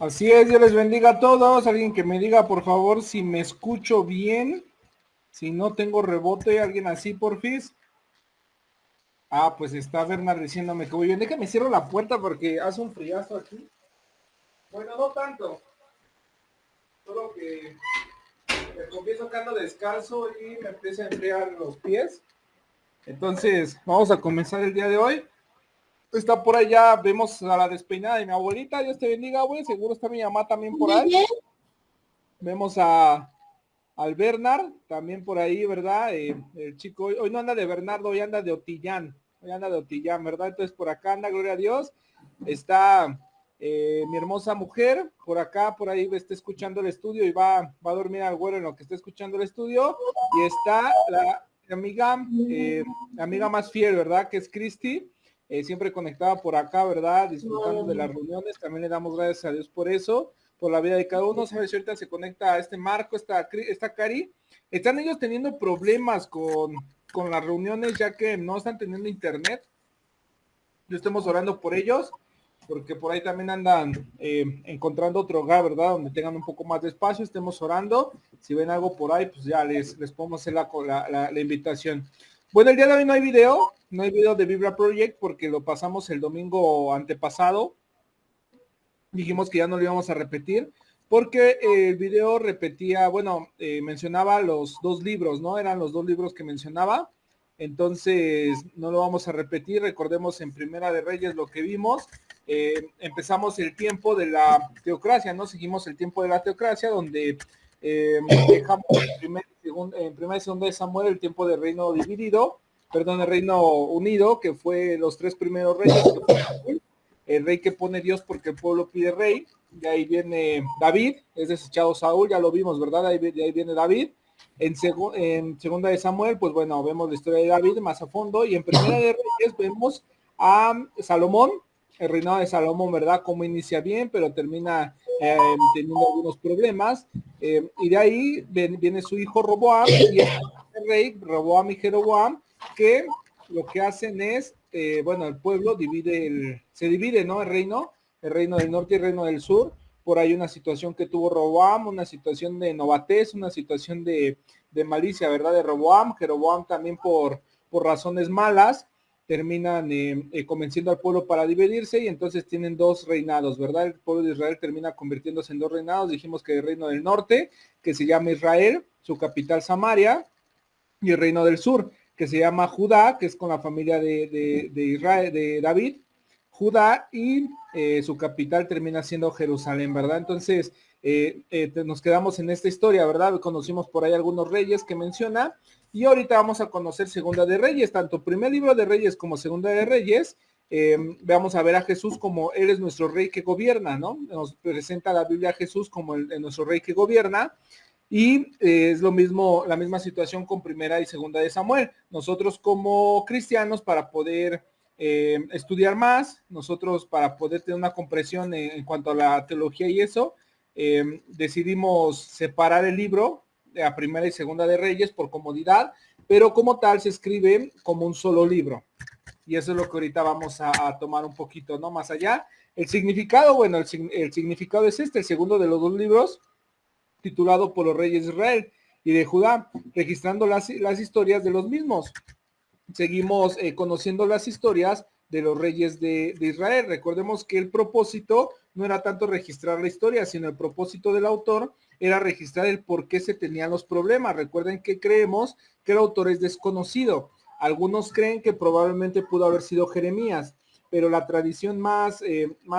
Así es, Dios les bendiga a todos. Alguien que me diga, por favor, si me escucho bien, si no tengo rebote, alguien así, porfis. Pues está Bernard diciéndome que voy bien. Déjame cierro la puerta porque hace un friazo aquí. Bueno, no tanto. Solo que me confieso que ando descalzo y me empieza a enfriar los pies. Entonces, vamos a comenzar el día de hoy. Está por allá, vemos a la despeinada de mi abuelita. Dios te bendiga, güey. Seguro está mi mamá también por ahí. Vemos al Bernard, también por ahí, ¿verdad? El chico, hoy no anda de Bernardo, hoy anda de Otillán, ¿verdad? Entonces por acá anda, gloria a Dios. Está mi hermosa mujer, por acá, por ahí está escuchando el estudio y va a dormir al güero en lo que está escuchando el estudio. Y está la amiga más fiel, ¿verdad? Que es Cristi. Siempre conectada por acá, ¿verdad? Disfrutando de las reuniones. También le damos gracias a Dios por eso, por la vida de cada uno. Sabes si ahorita se conecta a este Marco, esta Cari. Están ellos teniendo problemas con las reuniones, ya que no están teniendo internet. Yo estamos orando por ellos, porque por ahí también andan encontrando otro hogar, ¿verdad? Donde tengan un poco más de espacio, estemos orando. Si ven algo por ahí, pues ya les podemos hacer la invitación. Bueno, el día de hoy no hay video de Vibra Project porque lo pasamos el domingo antepasado. Dijimos que ya no lo íbamos a repetir porque el video repetía, mencionaba los dos libros, ¿no? Eran los dos libros que mencionaba. Entonces no lo vamos a repetir. Recordemos en Primera de Reyes lo que vimos. Empezamos el tiempo de la teocracia, ¿no? Seguimos el tiempo de la teocracia donde dejamos en primera y segunda de Samuel el tiempo de reino dividido, perdón, el reino unido, que fue los tres primeros reyes, que fue el rey que pone Dios porque el pueblo pide rey. De ahí viene David, es desechado Saúl, ya lo vimos, ¿verdad? De ahí viene David. En segunda de Samuel, pues bueno, vemos la historia de David más a fondo. Y en primera de Reyes vemos a Salomón, el reinado de Salomón, ¿verdad? Cómo inicia bien, pero termina teniendo algunos problemas. Y de ahí viene su hijo Roboam, y el rey Roboam y Jeroboam, que lo que hacen es, el pueblo se divide, ¿no? El reino del norte y el reino del sur. Por ahí una situación que tuvo Roboam, una situación de novatez, una situación de malicia, ¿verdad? De Roboam. Jeroboam también por razones malas terminan convenciendo al pueblo para dividirse y entonces tienen dos reinados, ¿verdad? El pueblo de Israel termina convirtiéndose en dos reinados. Dijimos que el reino del norte, que se llama Israel, su capital Samaria, y el reino del sur, que se llama Judá, que es con la familia de Israel, de David, Judá, y su capital termina siendo Jerusalén, ¿verdad? Entonces, nos quedamos en esta historia, ¿verdad? Conocimos por ahí algunos reyes que menciona, y ahorita vamos a conocer Segunda de Reyes, tanto primer libro de Reyes como Segunda de Reyes. Vamos a ver a Jesús como Él es nuestro rey que gobierna, ¿no? Nos presenta la Biblia a Jesús como nuestro rey que gobierna. Y es lo mismo, la misma situación con Primera y Segunda de Samuel. Nosotros como cristianos, para poder estudiar más, nosotros para poder tener una comprensión en cuanto a la teología y eso, decidimos separar el libro de la Primera y Segunda de Reyes por comodidad, pero como tal se escribe como un solo libro. Y eso es lo que ahorita vamos a tomar un poquito, ¿no? Más allá. El significado, bueno, el significado es el segundo de los dos libros, titulado por los reyes de Israel y de Judá, registrando las historias de los mismos. Seguimos conociendo las historias de los reyes de Israel. Recordemos que el propósito no era tanto registrar la historia, sino el propósito del autor era registrar el por qué se tenían los problemas. Recuerden que creemos que el autor es desconocido. Algunos creen que probablemente pudo haber sido Jeremías, pero la tradición más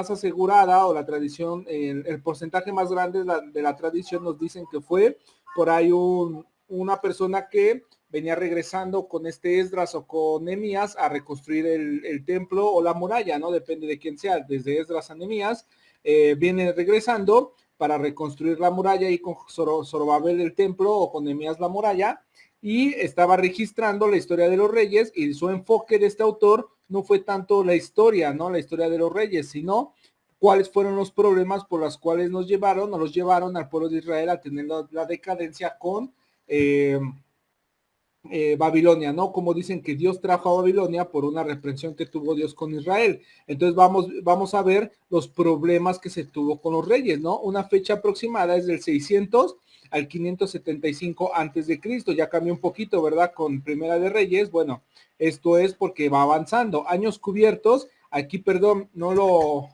asegurada, o la tradición, el porcentaje más grande de la tradición nos dicen que fue por ahí una persona que venía regresando con este Esdras o con Nehemías a reconstruir el templo o la muralla, ¿no? Depende de quién sea, desde Esdras a Nehemías, viene regresando para reconstruir la muralla y con Zorobabel el templo o con Nehemías la muralla, y estaba registrando la historia de los reyes, y su enfoque de este autor no fue tanto la historia, ¿no? La historia de los reyes, sino cuáles fueron los problemas por los cuales nos los llevaron al pueblo de Israel a tener la decadencia con Babilonia, ¿no? Como dicen que Dios trajo a Babilonia por una reprensión que tuvo Dios con Israel. Entonces vamos a ver los problemas que se tuvo con los reyes, ¿no? Una fecha aproximada es del 600 al 575 antes de Cristo. Ya cambió un poquito, ¿verdad? Con Primera de Reyes. Bueno, esto es porque va avanzando. Años cubiertos. Aquí, perdón,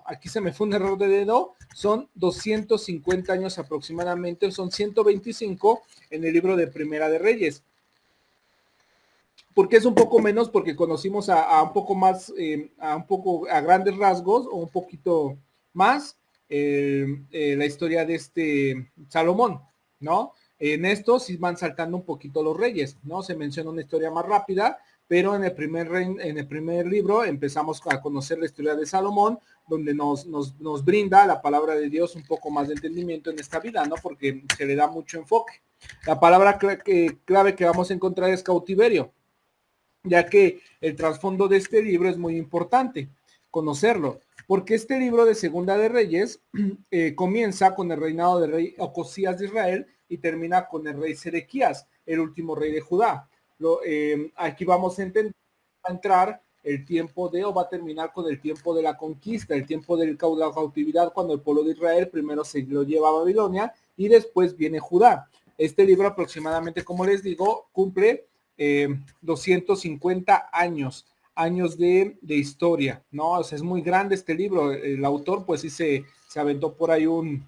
aquí se me fue un error de dedo. Son 250 años aproximadamente. Son 125 en el libro de Primera de Reyes. ¿Por qué es un poco menos? Porque conocimos a un poco más, a grandes rasgos o un poquito más la historia de este Salomón, ¿no? En esto sí van saltando un poquito los reyes, ¿no? Se menciona una historia más rápida, pero en el primer libro empezamos a conocer la historia de Salomón, donde nos brinda la palabra de Dios un poco más de entendimiento en esta vida, ¿no? Porque se le da mucho enfoque. La palabra clave que vamos a encontrar es cautiverio, ya que el trasfondo de este libro es muy importante conocerlo, porque este libro de Segunda de Reyes comienza con el reinado del rey Ocosías de Israel y termina con el rey Sedequías, el último rey de Judá. Aquí vamos a entrar el tiempo o va a terminar con el tiempo de la conquista, el tiempo de la cautividad, cuando el pueblo de Israel primero se lo lleva a Babilonia y después viene Judá. Este libro aproximadamente, como les digo, cumple 250 años de historia, ¿no? O sea, es muy grande este libro. El autor, pues sí se aventó por ahí un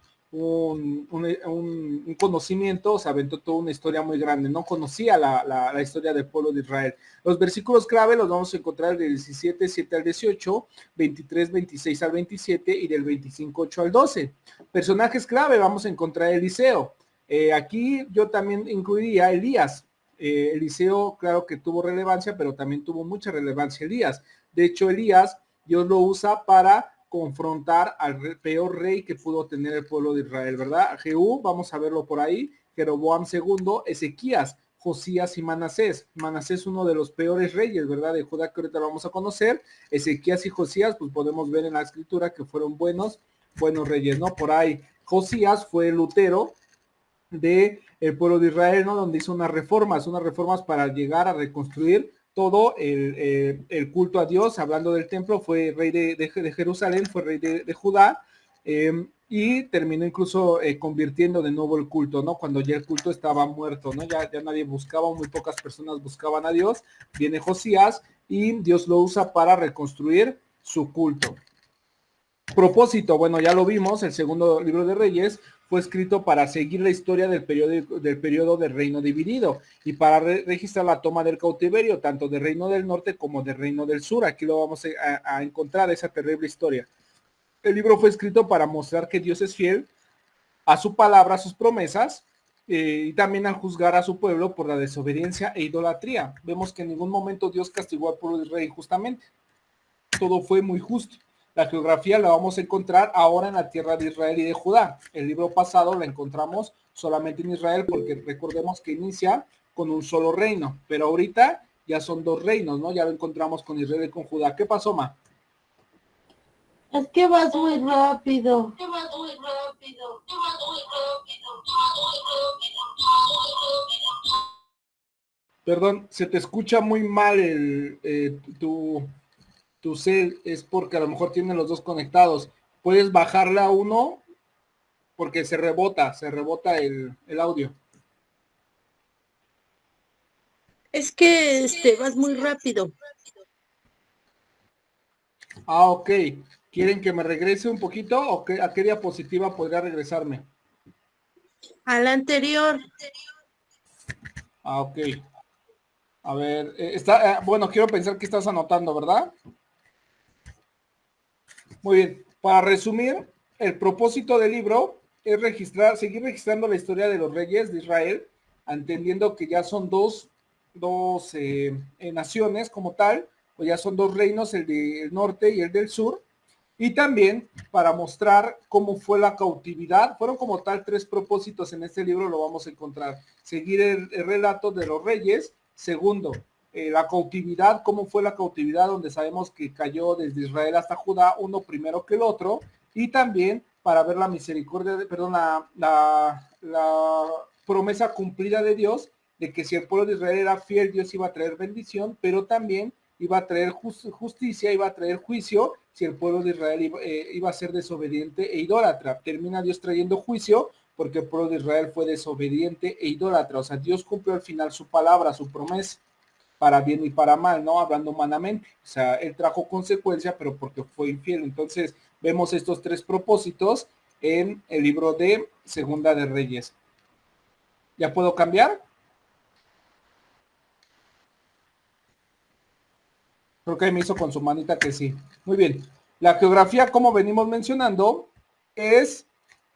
conocimiento, se aventó toda una historia muy grande. No conocía la historia del pueblo de Israel. Los versículos clave los vamos a encontrar del 17, 7 al 18, 23, 26 al 27 y del 25, 8 al 12. Personajes clave, vamos a encontrar Eliseo. Aquí yo también incluiría Elías. Eliseo, claro que tuvo relevancia, pero también tuvo mucha relevancia Elías. De hecho, Elías, Dios lo usa para confrontar al peor rey que pudo tener el pueblo de Israel, ¿verdad? Jehú, vamos a verlo por ahí, Jeroboam II, Ezequías, Josías y Manasés. Manasés, uno de los peores reyes, ¿verdad? De Judá, que ahorita vamos a conocer. Ezequías y Josías, pues podemos ver en la escritura que fueron buenos reyes, ¿no? Por ahí, Josías fue Lutero de el pueblo de Israel, ¿no? Donde hizo unas reformas para llegar a reconstruir todo el culto a Dios. Hablando del templo, fue rey de Jerusalén, fue rey de Judá, y terminó incluso convirtiendo de nuevo el culto, ¿no? Cuando ya el culto estaba muerto, ¿no? Ya nadie buscaba, muy pocas personas buscaban a Dios. Viene Josías y Dios lo usa para reconstruir su culto. Propósito, bueno, ya lo vimos, el segundo libro de Reyes fue escrito para seguir la historia del periodo del reino dividido y para registrar la toma del cautiverio, tanto del reino del norte como del reino del sur. Aquí lo vamos a encontrar, esa terrible historia. El libro fue escrito para mostrar que Dios es fiel a su palabra, a sus promesas, y también al juzgar a su pueblo por la desobediencia e idolatría. Vemos que en ningún momento Dios castigó al pueblo de Israel injustamente. Todo fue muy justo. La geografía la vamos a encontrar ahora en la tierra de Israel y de Judá. El libro pasado la encontramos solamente en Israel porque recordemos que inicia con un solo reino, pero ahorita ya son dos reinos, ¿no? Ya lo encontramos con Israel y con Judá. ¿Qué pasó, Ma? Es que vas muy rápido. Perdón, se te escucha muy mal tu cel, es porque a lo mejor tienen los dos conectados. Puedes bajarla a uno porque se rebota el audio. Es que vas muy rápido. Ah, ok. ¿Quieren que me regrese un poquito o a qué diapositiva podría regresarme? A la anterior. Ah, ok. A ver, bueno, quiero pensar que estás anotando, ¿verdad? Muy bien. Para resumir, el propósito del libro es seguir registrando la historia de los reyes de Israel, entendiendo que ya son dos naciones como tal, o ya son dos reinos, el del norte y el del sur, y también para mostrar cómo fue la cautividad. Fueron como tal tres propósitos en este libro, lo vamos a encontrar. Seguir el relato de los reyes. Segundo, la cautividad, cómo fue la cautividad, donde sabemos que cayó desde Israel hasta Judá, uno primero que el otro, y también para ver la misericordia, la promesa cumplida de Dios de que si el pueblo de Israel era fiel, Dios iba a traer bendición, pero también iba a traer justicia, iba a traer juicio si el pueblo de Israel iba a ser desobediente e idólatra. Termina Dios trayendo juicio porque el pueblo de Israel fue desobediente e idólatra. O sea, Dios cumplió al final su palabra, su promesa, para bien y para mal, ¿no? Hablando humanamente. O sea, él trajo consecuencia, pero porque fue infiel. Entonces, vemos estos tres propósitos en el libro de Segunda de Reyes. ¿Ya puedo cambiar? Creo que me hizo con su manita que sí. Muy bien. La geografía, como venimos mencionando, es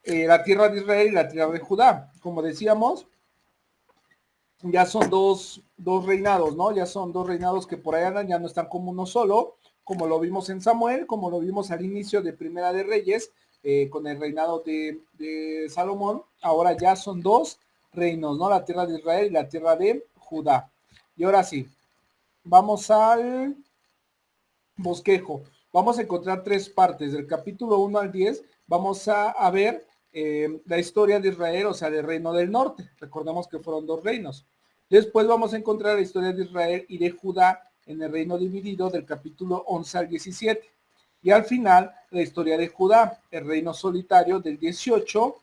la tierra de Israel y la tierra de Judá. Como decíamos, ya son dos reinados, ¿no? Ya son dos reinados que por ahí andan, ya no están como uno solo, como lo vimos en Samuel, como lo vimos al inicio de Primera de Reyes, con el reinado de Salomón. Ahora ya son dos reinos, ¿no? La tierra de Israel y la tierra de Judá. Y ahora sí, vamos al bosquejo. Vamos a encontrar tres partes, del capítulo 1 al 10, vamos a ver la historia de Israel, o sea, del reino del norte. Recordemos que fueron dos reinos. Después vamos a encontrar la historia de Israel y de Judá en el reino dividido del capítulo 11 al 17. Y al final, la historia de Judá, el reino solitario del 18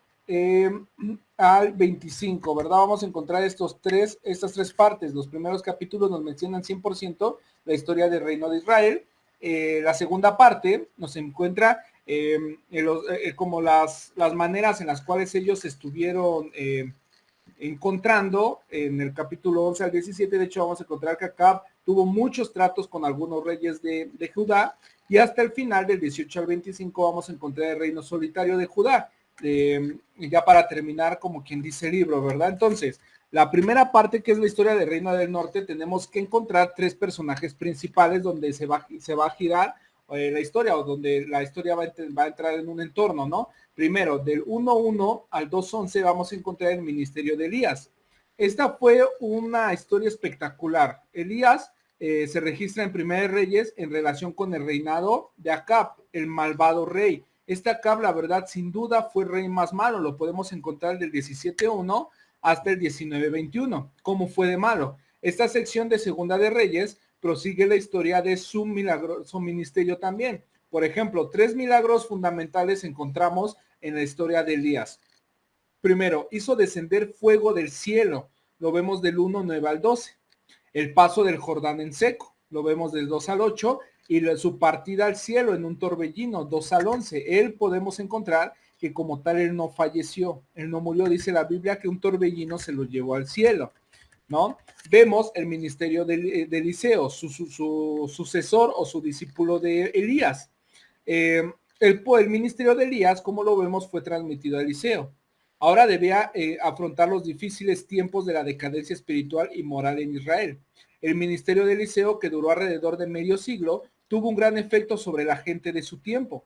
al 25, ¿verdad? Vamos a encontrar estas tres partes. Los primeros capítulos nos mencionan 100% la historia del reino de Israel. La segunda parte nos encuentra como las maneras en las cuales ellos estuvieron encontrando en el capítulo 11 al 17. De hecho, vamos a encontrar que Acab tuvo muchos tratos con algunos reyes de Judá, y hasta el final del 18 al 25 vamos a encontrar el reino solitario de Judá, ya para terminar como quien dice el libro, ¿verdad? Entonces, la primera parte, que es la historia del reino del norte, tenemos que encontrar tres personajes principales donde se va a girar la historia, o donde la historia va a entrar en un entorno, ¿no? Primero, del 1.1 al 2.11 vamos a encontrar el ministerio de Elías. Esta fue una historia espectacular. Elías se registra en Primera de Reyes en relación con el reinado de Acab, el malvado rey. Este Acab, la verdad, sin duda fue el rey más malo. Lo podemos encontrar del 17.1 hasta el 19.21. ¿Cómo fue de malo? Esta sección de Segunda de Reyes prosigue la historia de su ministerio también. Por ejemplo, tres milagros fundamentales encontramos en la historia de Elías. Primero, hizo descender fuego del cielo. Lo vemos del 1.9 al 12. El paso del Jordán en seco. Lo vemos del 2 al 8. Y su partida al cielo en un torbellino, 2 al 11. Él podemos encontrar que como tal él no falleció. Él no murió. Dice la Biblia que un torbellino se lo llevó al cielo, ¿no? Vemos el ministerio de Eliseo, su sucesor o su discípulo de Elías. El ministerio de Elías, como lo vemos, fue transmitido a Eliseo. Ahora debía afrontar los difíciles tiempos de la decadencia espiritual y moral en Israel. El ministerio de Eliseo, que duró alrededor de medio siglo, tuvo un gran efecto sobre la gente de su tiempo.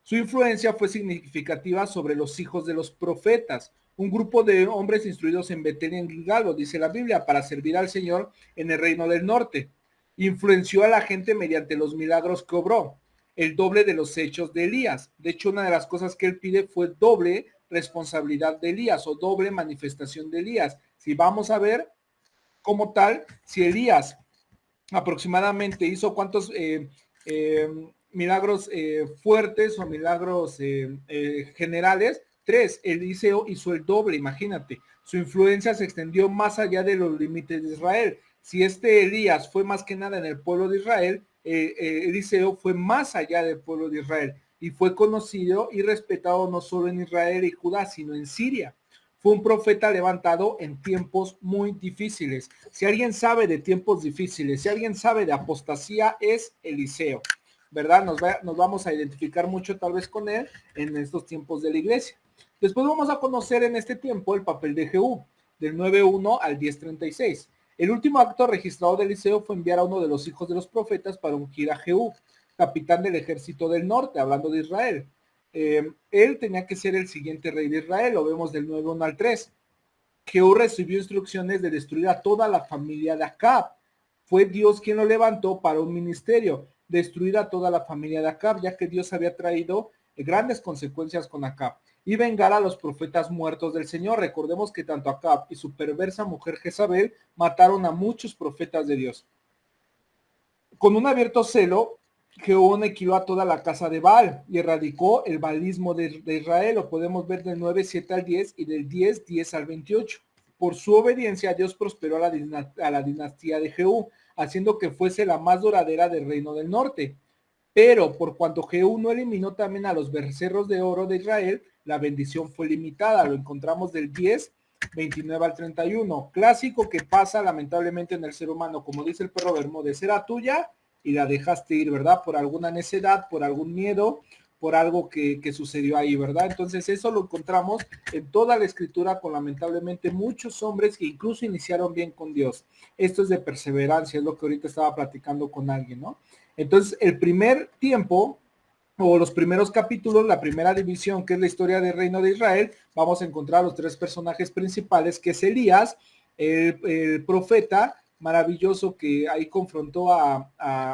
Su influencia fue significativa sobre los hijos de los profetas, un grupo de hombres instruidos en Betel y en Gilgal, dice la Biblia, para servir al Señor en el reino del norte. Influenció a la gente mediante los milagros que obró, el doble de los hechos de Elías. De hecho, una de las cosas que él pide fue doble responsabilidad de Elías o doble manifestación de Elías. Si vamos a ver como tal, si Elías aproximadamente hizo cuántos milagros fuertes o milagros generales, 3, Eliseo hizo el doble, imagínate. Su influencia se extendió más allá de los límites de Israel. Si Elías fue más que nada en el pueblo de Israel, Eliseo fue más allá del pueblo de Israel y fue conocido y respetado no solo en Israel y Judá, sino en Siria. Fue un profeta levantado en tiempos muy difíciles. Si alguien sabe de tiempos difíciles, si alguien sabe de apostasía, es Eliseo, ¿verdad? Nos vamos a identificar mucho tal vez con él en estos tiempos de la iglesia. Después vamos a conocer en este tiempo el papel de Jehú, del 9.1 al 10.36. El último acto registrado de Eliseo fue enviar a uno de los hijos de los profetas para ungir a Jehú, capitán del ejército del norte, hablando de Israel. Él tenía que ser el siguiente rey de Israel, lo vemos del 9.1 al 3. Jehú recibió instrucciones de destruir a toda la familia de Acab. Fue Dios quien lo levantó para un ministerio, destruir a toda la familia de Acab, ya que Dios había traído grandes consecuencias con Acab y vengar a los profetas muertos del Señor. Recordemos que tanto Acab y su perversa mujer Jezabel mataron a muchos profetas de Dios. Con un abierto celo, Jehú aniquiló a toda la casa de Baal y erradicó el baalismo de Israel. Lo podemos ver del 9:7 al 10 y del 10:10 al 28. Por su obediencia, Dios prosperó a la dinastía de Jehú, haciendo que fuese la más duradera del reino del norte. Pero por cuanto Jehú no eliminó también a los becerros de oro de Israel, la bendición fue limitada. Lo encontramos del 10:29 al 31. Clásico que pasa lamentablemente en el ser humano, como dice el perro Bermúdez, era tuya y la dejaste ir, ¿verdad? Por alguna necedad, por algún miedo, por algo que sucedió ahí, ¿verdad? Entonces eso lo encontramos en toda la escritura con lamentablemente muchos hombres que incluso iniciaron bien con Dios. Esto es de perseverancia, es lo que ahorita estaba platicando con alguien, ¿no? Entonces el primer tiempo o los primeros capítulos, la primera división, que es la historia del reino de Israel, vamos a encontrar los tres personajes principales, que es Elías, el profeta maravilloso que ahí confrontó a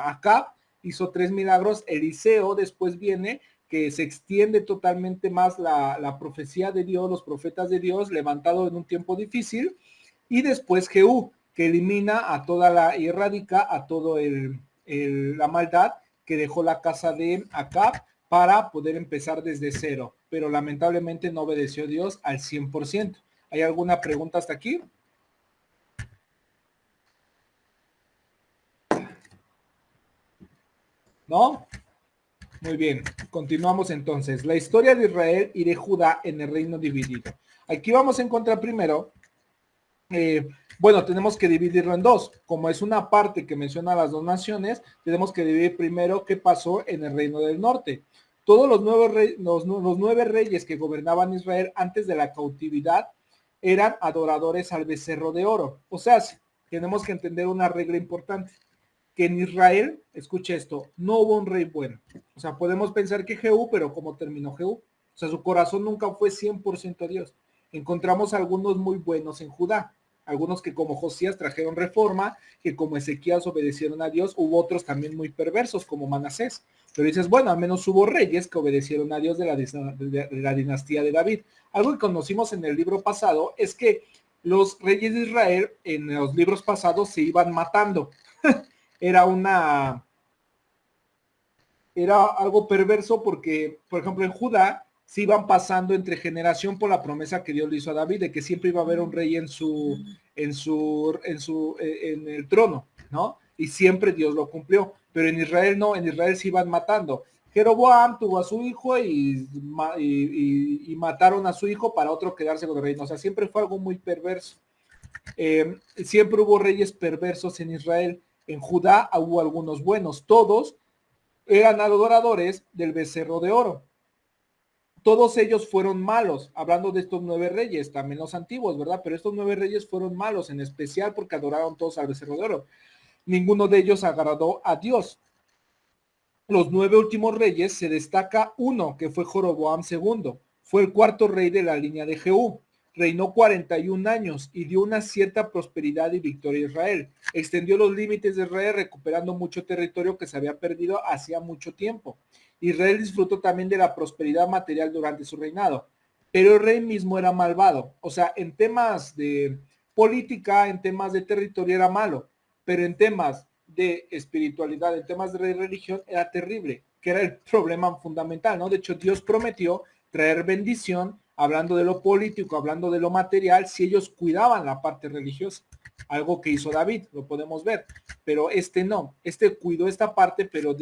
Acab, hizo 3 milagros. Eliseo después viene, que se extiende totalmente más la profecía de Dios, los profetas de Dios, levantado en un tiempo difícil, y después Jehú, que elimina a toda la, y erradica a todo la maldad que dejó la casa de Acab para poder empezar desde cero, pero lamentablemente no obedeció a Dios al 100%. ¿Hay alguna pregunta hasta aquí? ¿No? Muy bien, continuamos entonces. La historia de Israel y de Judá en el reino dividido. Aquí vamos a encontrar primero, bueno, tenemos que dividirlo en dos. Como es una parte que menciona las dos naciones, tenemos que dividir primero qué pasó en el reino del norte. Todos los 9 reyes que gobernaban Israel antes de la cautividad eran adoradores al becerro de oro. O sea, tenemos que entender una regla importante, que en Israel, escuche esto, no hubo un rey bueno. O sea, podemos pensar que Jehú, pero ¿cómo terminó Jehú? O sea, su corazón nunca fue 100% a Dios. Encontramos algunos muy buenos en Judá, algunos que como Josías trajeron reforma, que como Ezequías obedecieron a Dios. Hubo otros también muy perversos como Manasés. Pero dices, bueno, al menos hubo reyes que obedecieron a Dios de la dinastía de David. Algo que conocimos en el libro pasado es que los reyes de Israel en los libros pasados se iban matando. Era algo perverso porque, por ejemplo, en Judá se iban pasando entre generación por la promesa que Dios le hizo a David de que siempre iba a haber un rey en el trono, ¿no? Y siempre Dios lo cumplió. Pero en Israel no, en Israel se iban matando. Jeroboam tuvo a su hijo y mataron a su hijo para otro quedarse con el reino. O sea, siempre fue algo muy perverso. Siempre hubo reyes perversos en Israel. En Judá hubo algunos buenos. Todos eran adoradores del becerro de oro. Todos ellos fueron malos, hablando de estos 9 reyes, también los antiguos, ¿verdad? Pero estos 9 reyes fueron malos, en especial porque adoraron todos al becerro de oro. Ninguno de ellos agradó a Dios. Los 9 últimos reyes se destaca uno, que fue Jeroboam II. Fue el cuarto rey de la línea de Jehú. Reinó 41 años y dio una cierta prosperidad y victoria a Israel. Extendió los límites de Israel, recuperando mucho territorio que se había perdido hacía mucho tiempo. Israel disfrutó también de la prosperidad material durante su reinado, pero el rey mismo era malvado. O sea, en temas de política, en temas de territorio era malo, pero en temas de espiritualidad, en temas de religión era terrible, que era el problema fundamental, ¿no? De hecho, Dios prometió traer bendición, hablando de lo político, hablando de lo material, si ellos cuidaban la parte religiosa, algo que hizo David, lo podemos ver, pero no, cuidó esta parte, pero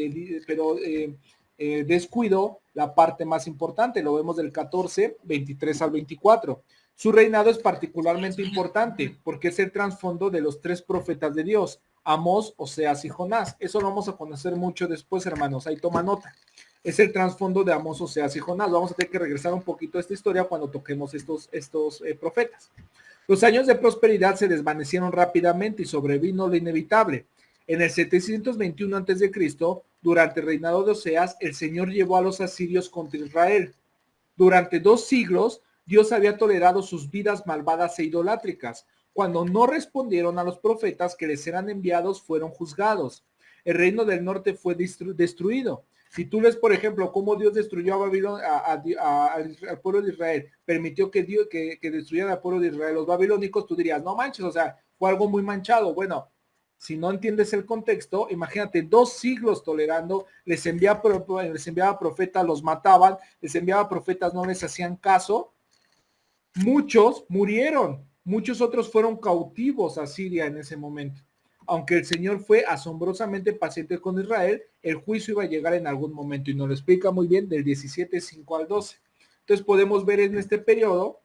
descuidó la parte más importante, lo vemos del 14, 23 al 24. Su reinado es particularmente importante porque es el trasfondo de los 3 profetas de Dios, Amós, Oseas y Jonás. Eso lo vamos a conocer mucho después, hermanos, ahí toma nota. Es el trasfondo de Amós, Oseas y Jonás. Vamos a tener que regresar un poquito a esta historia cuando toquemos estos profetas. Los años de prosperidad se desvanecieron rápidamente y sobrevino lo inevitable. En el 721 a.C., durante el reinado de Oseas, el Señor llevó a los asirios contra Israel. Durante 2 siglos, Dios había tolerado sus vidas malvadas e idolátricas. Cuando no respondieron a los profetas que les eran enviados, fueron juzgados. El reino del norte fue destruido. Si tú lees, por ejemplo, cómo Dios destruyó a Babilonia, al pueblo de Israel, permitió que Dios que destruyeran al pueblo de Israel, los babilónicos, tú dirías, no manches, o sea, fue algo muy manchado. Bueno, si no entiendes el contexto, imagínate 2 siglos tolerando, les enviaba profetas, los mataban, les enviaba profetas, no les hacían caso, muchos murieron, muchos otros fueron cautivos a Siria en ese momento. Aunque el Señor fue asombrosamente paciente con Israel, el juicio iba a llegar en algún momento y nos lo explica muy bien del 17:5 al 12. Entonces podemos ver en este periodo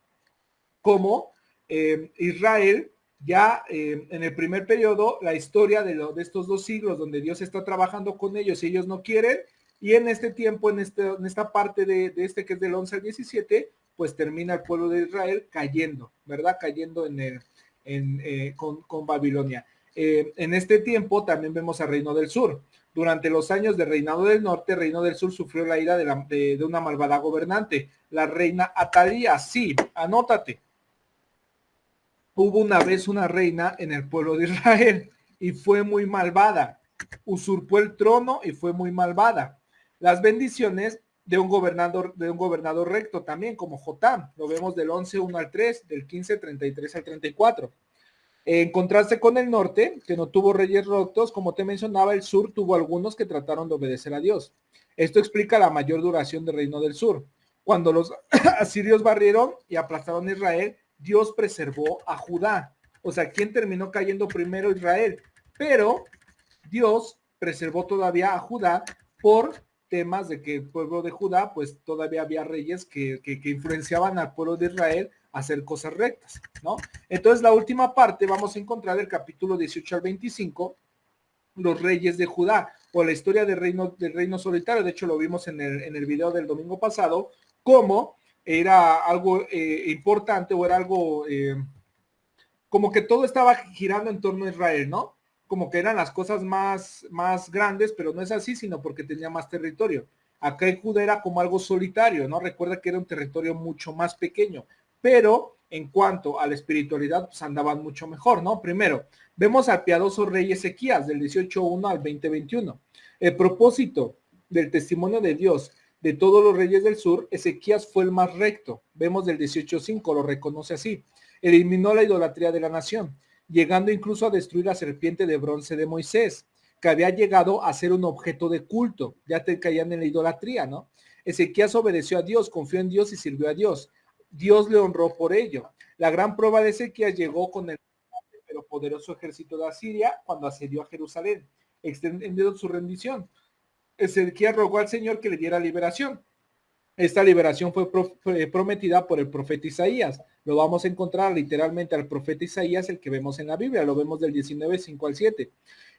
cómo Israel ya en el primer periodo, la historia de estos 2 siglos donde Dios está trabajando con ellos y ellos no quieren, y en este tiempo, en esta parte de este que es del 11 al 17, pues termina el pueblo de Israel cayendo, ¿verdad? Cayendo con Babilonia. En este tiempo también vemos al Reino del Sur. Durante los años de reinado del norte, el Reino del Sur sufrió la ira de una malvada gobernante, la reina Atalía. Sí, anótate. Hubo una vez una reina en el pueblo de Israel y fue muy malvada. Usurpó el trono y fue muy malvada. Las bendiciones de un gobernador recto también, como Jotam. Lo vemos del 11:1 al 3, del 15:33 al 34. En contraste con el norte, que no tuvo reyes rectos, como te mencionaba, el sur tuvo algunos que trataron de obedecer a Dios. Esto explica la mayor duración del reino del sur. Cuando los asirios barrieron y aplastaron a Israel, Dios preservó a Judá. O sea, ¿quién terminó cayendo primero? Israel. Pero Dios preservó todavía a Judá por temas de que el pueblo de Judá, pues todavía había reyes que influenciaban al pueblo de Israel a hacer cosas rectas, ¿no? Entonces, la última parte vamos a encontrar del capítulo 18 al 25, los reyes de Judá, o la historia del reino solitario. De hecho, lo vimos en el video del domingo pasado, cómo era algo importante, o era algo como que todo estaba girando en torno a Israel, ¿no? Como que eran las cosas más grandes, pero no es así, sino porque tenía más territorio. Acá en Judá era como algo solitario, ¿no? Recuerda que era un territorio mucho más pequeño, pero en cuanto a la espiritualidad, pues andaban mucho mejor, ¿no? Primero, vemos al piadoso rey Ezequías del 18:1 al 20:21. El propósito del testimonio de Dios de todos los reyes del sur, Ezequías fue el más recto. Vemos del 18:5, lo reconoce así. Eliminó la idolatría de la nación, llegando incluso a destruir la serpiente de bronce de Moisés, que había llegado a ser un objeto de culto. Ya te caían en la idolatría, ¿no? Ezequías obedeció a Dios, confió en Dios y sirvió a Dios. Dios le honró por ello. La gran prueba de Ezequías llegó con el pero poderoso ejército de Asiria cuando asedió a Jerusalén, extendiendo su rendición. Ezequías rogó al Señor que le diera liberación. Esta liberación fue prometida por el profeta Isaías. Lo vamos a encontrar literalmente al profeta Isaías, el que vemos en la Biblia. Lo vemos del 19:5 al 7.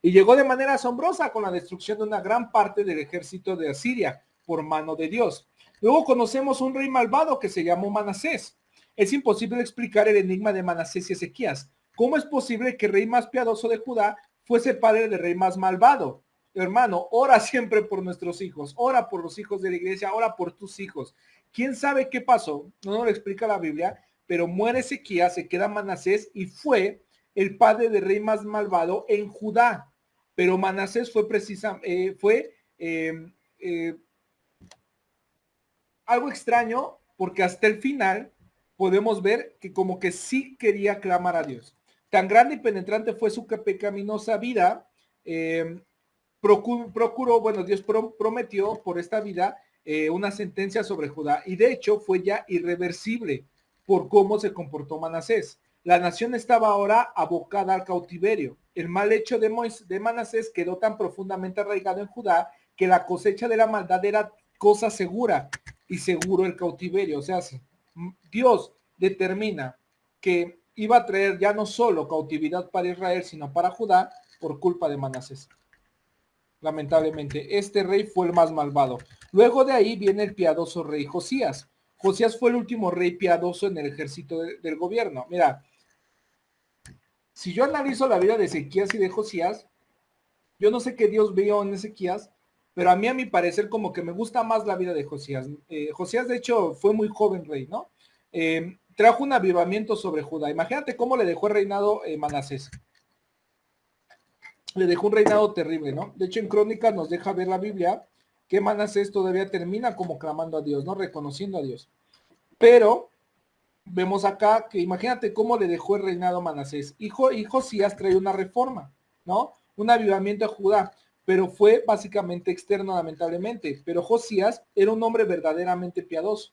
Y llegó de manera asombrosa con la destrucción de una gran parte del ejército de Asiria por mano de Dios. Luego conocemos un rey malvado que se llamó Manasés. Es imposible explicar el enigma de Manasés y Ezequías. ¿Cómo es posible que el rey más piadoso de Judá fuese padre del rey más malvado? Hermano, ora siempre por nuestros hijos, ora por los hijos de la iglesia, ora por tus hijos. ¿Quién sabe qué pasó? No nos lo explica la Biblia, pero muere Ezequías, se queda Manasés y fue el padre del rey más malvado en Judá. Pero Manasés fue algo extraño, porque hasta el final podemos ver que como que sí quería clamar a Dios. Tan grande y penetrante fue su pecaminosa vida, procuró, bueno, Dios prometió por esta vida una sentencia sobre Judá, y de hecho fue ya irreversible por cómo se comportó Manasés. La nación estaba ahora abocada al cautiverio. El mal hecho de Manasés quedó tan profundamente arraigado en Judá que la cosecha de la maldad era cosa segura, y seguro el cautiverio. O sea, Dios determina que iba a traer ya no solo cautividad para Israel, sino para Judá por culpa de Manasés. Lamentablemente, este rey fue el más malvado. Luego de ahí viene el piadoso rey Josías. Josías fue el último rey piadoso en el ejército del gobierno. Mira, si yo analizo la vida de Ezequías y de Josías, yo no sé qué Dios vio en Ezequías, pero a mi parecer, como que me gusta más la vida de Josías. Josías, de hecho, fue muy joven rey, ¿no? Trajo un avivamiento sobre Judá. Imagínate cómo le dejó el reinado Manasés. Le dejó un reinado terrible, ¿no? De hecho, en Crónicas nos deja ver la Biblia que Manasés todavía termina como clamando a Dios, ¿no? Reconociendo a Dios. Pero vemos acá que imagínate cómo le dejó el reinado a Manasés. Y Josías trae una reforma, ¿no? Un avivamiento a Judá, pero fue básicamente externo, lamentablemente. Pero Josías era un hombre verdaderamente piadoso.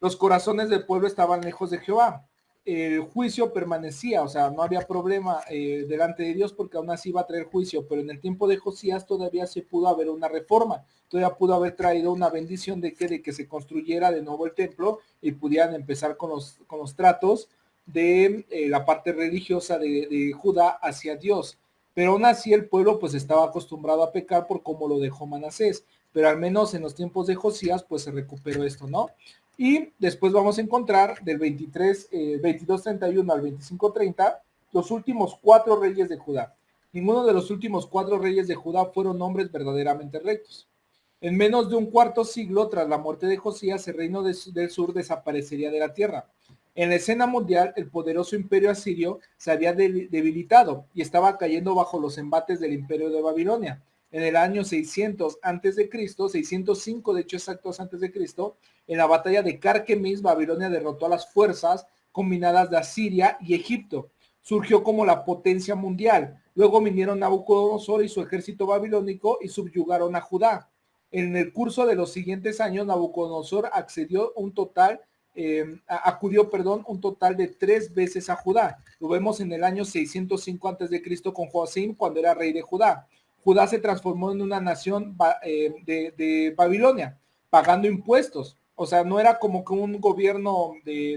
Los corazones del pueblo estaban lejos de Jehová. El juicio permanecía, o sea, no había problema delante de Dios porque aún así iba a traer juicio, pero en el tiempo de Josías todavía se pudo haber una reforma, todavía pudo haber traído una bendición de que se construyera de nuevo el templo y pudieran empezar con los tratos de la parte religiosa de Judá hacia Dios. Pero aún así el pueblo pues estaba acostumbrado a pecar por cómo lo dejó Manasés, pero al menos en los tiempos de Josías pues se recuperó esto, ¿no? Y después vamos a encontrar del 22:31 al 25:30 los últimos 4 reyes de Judá. Ninguno de los últimos 4 reyes de Judá fueron hombres verdaderamente rectos. En menos de un cuarto siglo tras la muerte de Josías, el reino del sur desaparecería de la tierra. En la escena mundial, el poderoso imperio asirio se había debilitado y estaba cayendo bajo los embates del imperio de Babilonia. En el año 600 antes de Cristo, 605 de hecho exactos antes de Cristo, en la batalla de Carquemis, Babilonia derrotó a las fuerzas combinadas de Asiria y Egipto. Surgió como la potencia mundial. Luego vinieron Nabucodonosor y su ejército babilónico y subyugaron a Judá. En el curso de los siguientes años, Nabucodonosor acudió un total de 3 veces a Judá. Lo vemos en el año 605 antes de Cristo con Joacim, cuando era rey de Judá. Judá se transformó en una nación de Babilonia, pagando impuestos. O sea, no era como que un gobierno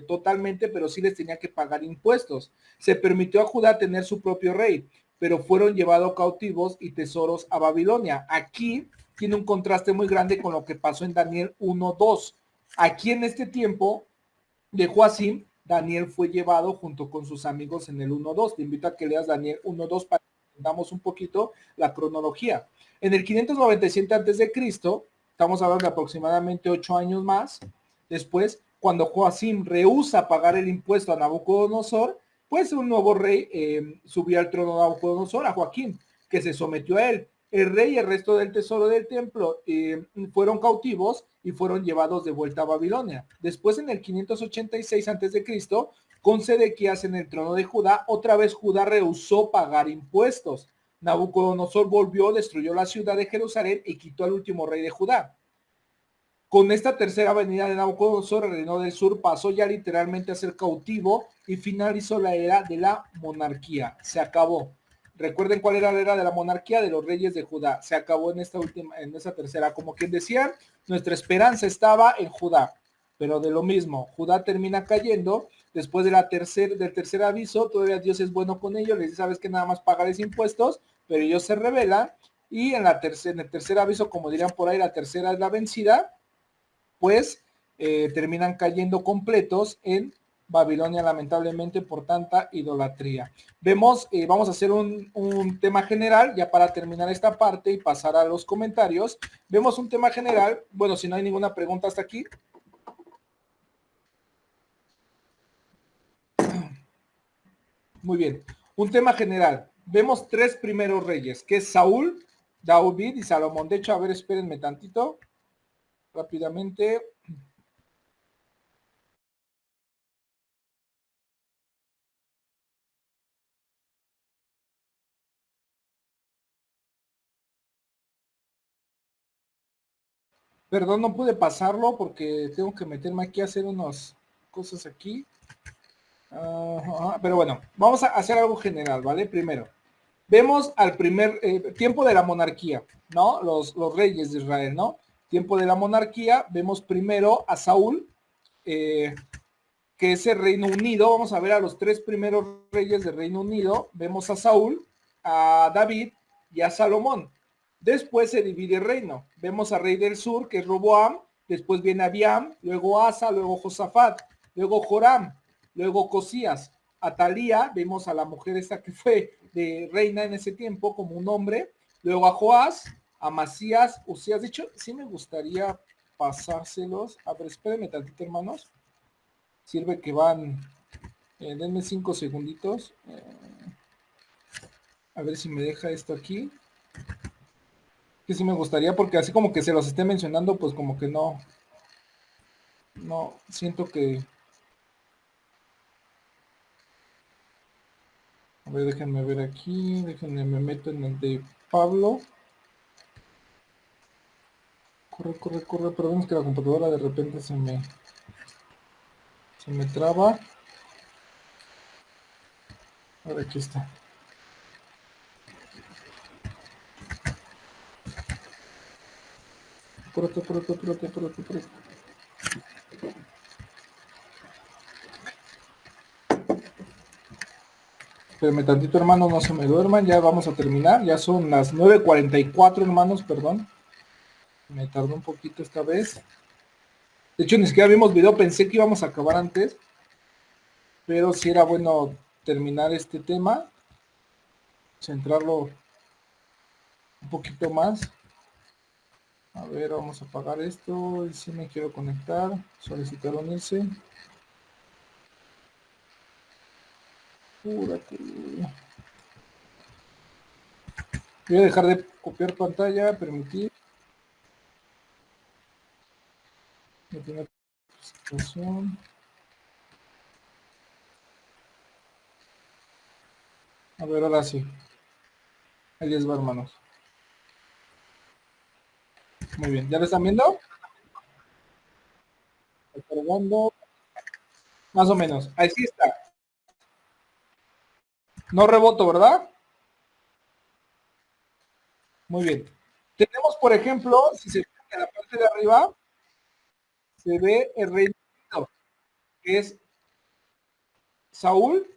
totalmente, pero sí les tenía que pagar impuestos. Se permitió a Judá tener su propio rey, pero fueron llevados cautivos y tesoros a Babilonia. Aquí tiene un contraste muy grande con lo que pasó en Daniel 1:2. Aquí en este tiempo de Joacim, Daniel fue llevado junto con sus amigos en el 1:2. Te invito a que leas Daniel 1:2 para que entendamos un poquito la cronología. En el 597 antes de Cristo, estamos hablando de aproximadamente 8 años más después, cuando Joacim rehúsa pagar el impuesto a Nabucodonosor, pues un nuevo rey subió al trono de Nabucodonosor, a Joaquín, que se sometió a él. El rey y el resto del tesoro del templo fueron cautivos y fueron llevados de vuelta a Babilonia. Después, en el 586 a.C., con Sedequías en el trono de Judá, otra vez Judá rehusó pagar impuestos. Nabucodonosor volvió, destruyó la ciudad de Jerusalén y quitó al último rey de Judá. Con esta tercera venida de Nabucodonosor, el reino del sur pasó ya literalmente a ser cautivo y finalizó la era de la monarquía. Se acabó. Recuerden cuál era la era de la monarquía de los reyes de Judá. Se acabó en esta tercera. Como quien decía, nuestra esperanza estaba en Judá, pero de lo mismo, Judá termina cayendo. Después del tercer aviso, todavía Dios es bueno con ellos, les dice, sabes que nada más pagarles impuestos, pero ellos se rebelan, y en el tercer aviso, como dirían por ahí, la tercera es la vencida, pues terminan cayendo completos en Babilonia, lamentablemente, por tanta idolatría. Vemos, vamos a hacer un tema general, ya para terminar esta parte y pasar a los comentarios. Vemos un tema general, bueno, si no hay ninguna pregunta hasta aquí. Muy bien, un tema general. Vemos 3 primeros reyes, que es Saúl, David y Salomón. De hecho, a ver, espérenme tantito, rápidamente. Perdón, no pude pasarlo porque tengo que meterme aquí a hacer unas cosas aquí. Pero bueno, vamos a hacer algo general, ¿vale? Primero, vemos al primer tiempo de la monarquía, ¿no? Los reyes de Israel, ¿no? Tiempo de la monarquía, vemos primero a Saúl, que es el Reino Unido. Vamos a ver a los 3 primeros reyes del Reino Unido. Vemos a Saúl, a David y a Salomón. Después se divide el reino. Vemos al rey del sur, que es Roboam. Después viene Abiam, luego Asa, luego Josafat, luego Joram, luego Cosías. Atalía, vemos a la mujer esta que fue de reina en ese tiempo como un hombre. Luego a Joás, a Masías, Usías. De hecho, sí me gustaría pasárselos. A ver, espérenme tantito, hermanos. Sirve que van, denme 5 segunditos. A ver si me deja esto aquí. Que sí me gustaría, porque así como que se los esté mencionando, pues como que no, siento que... A ver, déjenme ver aquí, déjenme, me meto en el de Pablo. Corre, corre, corre, perdón, es que la computadora de repente se me traba. A ver, aquí está. Apúrate, apúrate, apúrate, apúrate, apúrate. Espérame tantito, hermano, no se me duerman, ya vamos a terminar. Ya son las 9:44, hermanos, perdón. Me tardó un poquito esta vez. De hecho, ni siquiera vimos video, pensé que íbamos a acabar antes, pero sí era bueno terminar este tema, centrarlo un poquito más. A ver, vamos a apagar esto. Y si me quiero conectar, solicitar unirse. Apúrate. Voy a dejar de copiar pantalla, permitir. No tiene presentación. A ver, ahora sí. Ahí les va, hermanos. Muy bien, ¿ya lo están viendo? Está cargando. Más o menos. Ahí sí está. No reboto, ¿verdad? Muy bien. Tenemos, por ejemplo, si se fijan en la parte de arriba, se ve el rey que es Saúl,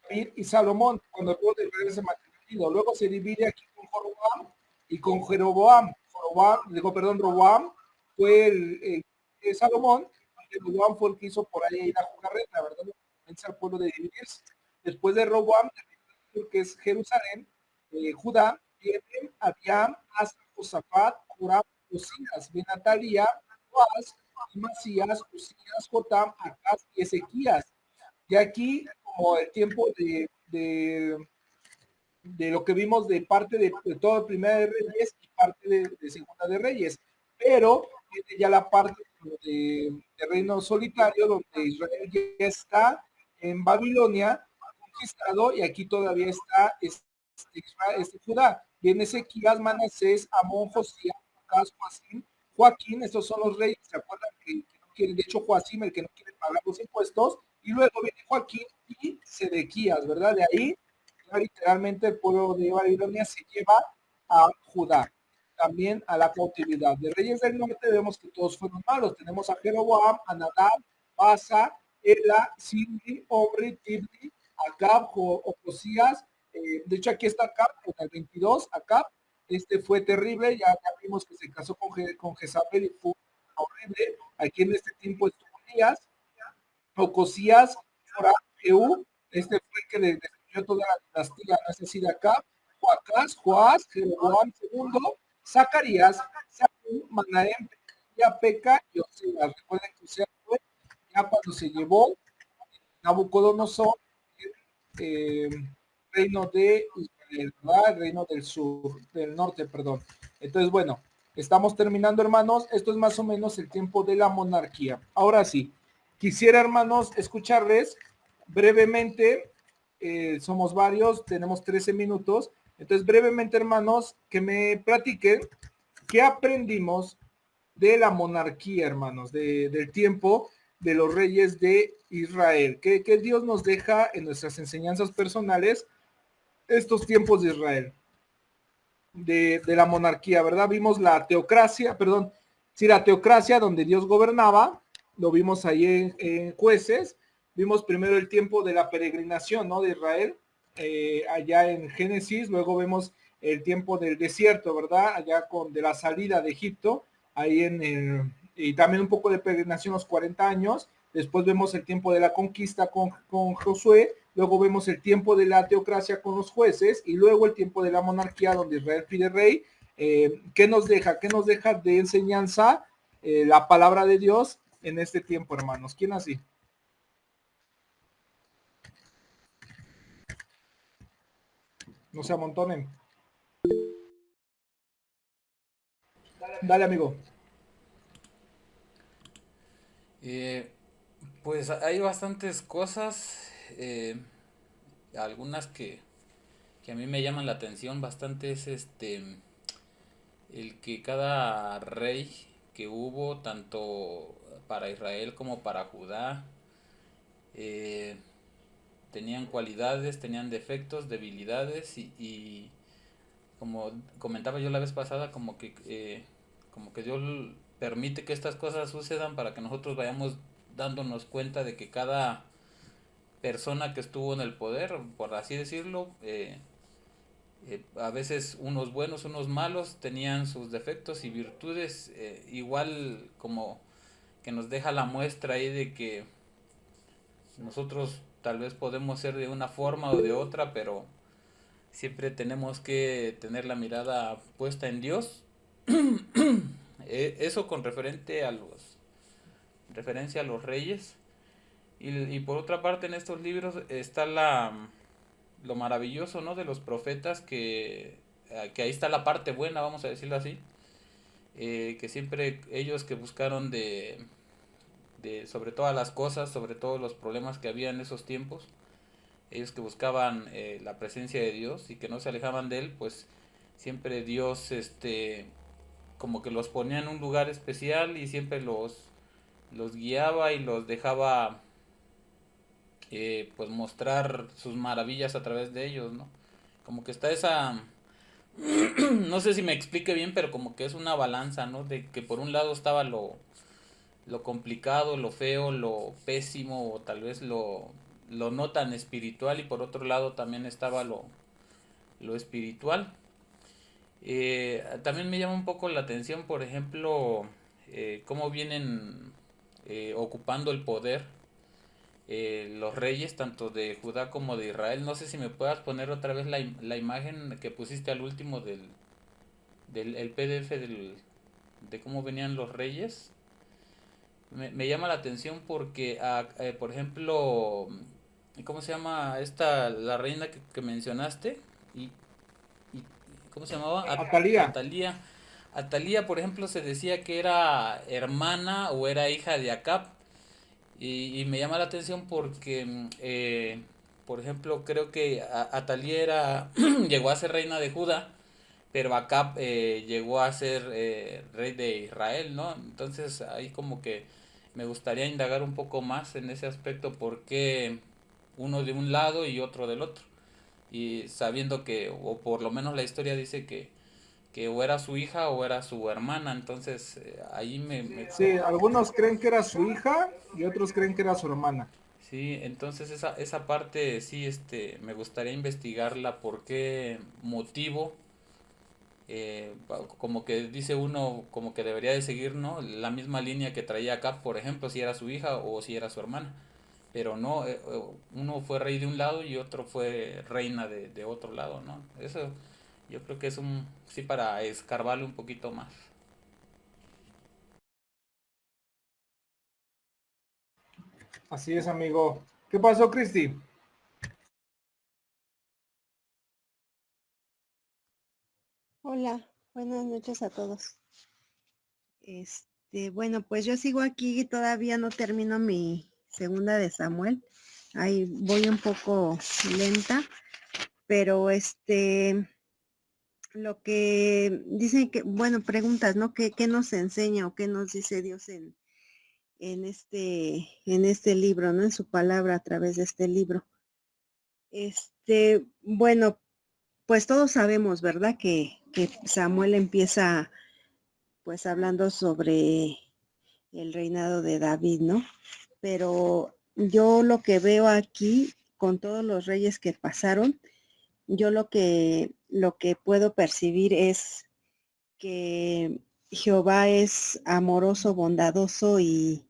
David y Salomón, cuando tuvo de Israel se mantenido. Luego se divide aquí con Jorobam y con Jeroboam. Roboam fue el Salomón, y Jeroboam fue el que hizo por ahí la jugarreta, ¿verdad? Convence al pueblo de dividirse. Después de Roboam, que es Jerusalén, Judá, vienen Abiam, Asa, Josafat, Joram, Osías, Benatalía, Joás, Masías, Usías, Jotam, Acaz y Ezequías. Y aquí, como el tiempo de lo que vimos de parte de todo Primera de Reyes y parte de Segunda de Reyes, pero tiene ya la parte de Reino Solitario, donde Israel ya está en Babilonia conquistado y aquí todavía está Judá. Viene Ezequías, Manasés, Amón, Josías, Joaquín, estos son los reyes, ¿se acuerdan que no quieren? De hecho, Joacim, el que no quiere pagar los impuestos, y luego viene Joaquín y Sedequías, ¿verdad? De ahí literalmente el pueblo de Babilonia se lleva a Judá, también a la cautividad. De reyes del norte vemos que todos fueron malos. Tenemos a Jeroboam, a Nadab, Basa, Ela, Simri, Omri, Tibni, Acab, Ocosías. De hecho, aquí está Acab, con el 22, Acab. Este fue terrible, ya vimos que se casó con Jezabel y fue horrible. Aquí en este tiempo estuvo Díaz, Ocosías, Joram, Jehú, este fue el que le destruyó toda la dinastía, no es decir, acá, Joacás, Joás, Jeroboam II, Zacarías, Saúl, Manahem, Peca y Oseas. Recuerden que Oseas fue ya cuando se llevó Nabucodonosor, eh, reino de Israel, ¿verdad? El reino del sur, del norte, perdón. Entonces, bueno, estamos terminando, hermanos. Esto es más o menos el tiempo de la monarquía. Ahora sí, quisiera, hermanos, escucharles brevemente. Somos varios, tenemos 13 minutos. Entonces, brevemente, hermanos, que me platiquen qué aprendimos de la monarquía, hermanos, del tiempo de los reyes de Israel. ¿Qué Dios nos deja en nuestras enseñanzas personales estos tiempos de Israel? De la monarquía, ¿verdad? Vimos la teocracia, perdón, sí, la teocracia donde Dios gobernaba, lo vimos ahí en Jueces, vimos primero el tiempo de la peregrinación, ¿no? De Israel, allá en Génesis, luego vemos el tiempo del desierto, ¿verdad? Allá de la salida de Egipto, ahí y también un poco de peregrinación los 40 años, después vemos el tiempo de la conquista con Josué, luego vemos el tiempo de la teocracia con los jueces y luego el tiempo de la monarquía donde Israel pide rey. ¿Qué nos deja? ¿Qué nos deja de enseñanza la palabra de Dios en este tiempo, hermanos? ¿Quién así? No se amontonen. Dale, amigo. Eh, pues hay bastantes cosas, algunas que a mí me llaman la atención bastante es el que cada rey que hubo, tanto para Israel como para Judá, eh, tenían cualidades, tenían defectos, debilidades y como comentaba yo la vez pasada, como que Dios permite que estas cosas sucedan para que nosotros vayamos dándonos cuenta de que cada persona que estuvo en el poder, por así decirlo, a veces unos buenos, unos malos, tenían sus defectos y virtudes, igual como que nos deja la muestra ahí de que nosotros tal vez podemos ser de una forma o de otra, pero siempre tenemos que tener la mirada puesta en Dios. Eso con referencia a los reyes. Y por otra parte en estos libros está lo maravilloso, ¿no? De los profetas que ahí está la parte buena, vamos a decirlo así. Que siempre ellos que buscaron sobre todas las cosas, sobre todos los problemas que había en esos tiempos, ellos que buscaban la presencia de Dios y que no se alejaban de él, pues siempre Dios como que los ponía en un lugar especial y siempre los guiaba y los dejaba pues mostrar sus maravillas a través de ellos, ¿no? Como que está esa, no sé si me explique bien, pero como que es una balanza, ¿no? De que por un lado estaba lo complicado, lo feo, lo pésimo o tal vez lo no tan espiritual y por otro lado también estaba lo espiritual. También me llama un poco la atención, por ejemplo, cómo vienen ocupando el poder los reyes tanto de Judá como de Israel. No sé si me puedas poner otra vez la imagen que pusiste al último del el PDF de cómo venían los reyes. Me llama la atención porque, por ejemplo, ¿cómo se llama la reina que mencionaste? Y, y ¿cómo se llamaba? Atalía. Atalía. Atalía, por ejemplo, se decía que era hermana o era hija de Acab. Y me llama la atención porque, por ejemplo, creo que Atalía llegó a ser reina de Judá, pero Acab llegó a ser rey de Israel, ¿no? Entonces ahí como que me gustaría indagar un poco más en ese aspecto, porque uno de un lado y otro del otro. Y sabiendo que, o por lo menos la historia dice que o era su hija o era su hermana, entonces ahí Sí, algunos creen que era su hija y otros creen que era su hermana. Sí, entonces esa parte sí, me gustaría investigarla, por qué motivo, como que dice uno, como que debería de seguir, ¿no? La misma línea que traía acá, por ejemplo, si era su hija o si era su hermana. Pero no, uno fue rey de un lado y otro fue reina de otro lado, ¿no? Eso yo creo que es sí, para escarbarle un poquito más. Así es, amigo. ¿Qué pasó, Cristi? Hola, buenas noches a todos. Bueno, pues yo sigo aquí y todavía no termino mi segunda de Samuel. Ahí voy un poco lenta, pero lo que dicen que, bueno, preguntas, ¿no? ¿Qué nos enseña o qué nos dice Dios en este libro, ¿no? En su palabra a través de este libro. Bueno, pues todos sabemos, ¿verdad? Que Samuel empieza pues hablando sobre el reinado de David, ¿no? Pero yo lo que veo aquí con todos los reyes que pasaron, yo lo que puedo percibir es que Jehová es amoroso, bondadoso y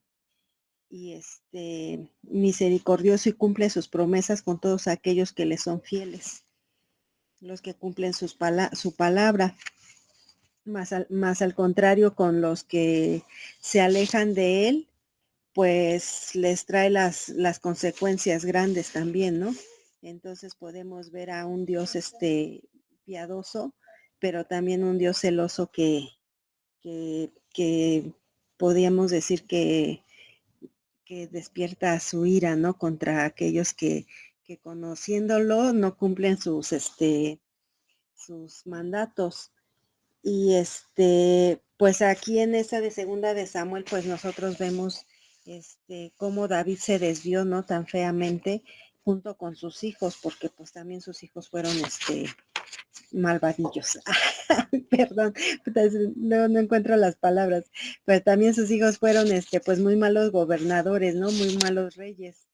misericordioso y cumple sus promesas con todos aquellos que le son fieles, los que cumplen su palabra. Más al contrario, con los que se alejan de él, pues les trae las consecuencias grandes también, ¿no? Entonces podemos ver a un Dios piadoso, pero también un Dios celoso que podríamos decir que despierta su ira, ¿no? Contra aquellos que conociéndolo no cumplen sus mandatos. Y pues aquí en esa de segunda de Samuel, pues nosotros vemos cómo David se desvió, ¿no? Tan feamente junto con sus hijos, porque pues también sus hijos fueron malvadillos. Perdón, no encuentro las palabras, pero también sus hijos fueron pues muy malos gobernadores, ¿no? Muy malos reyes.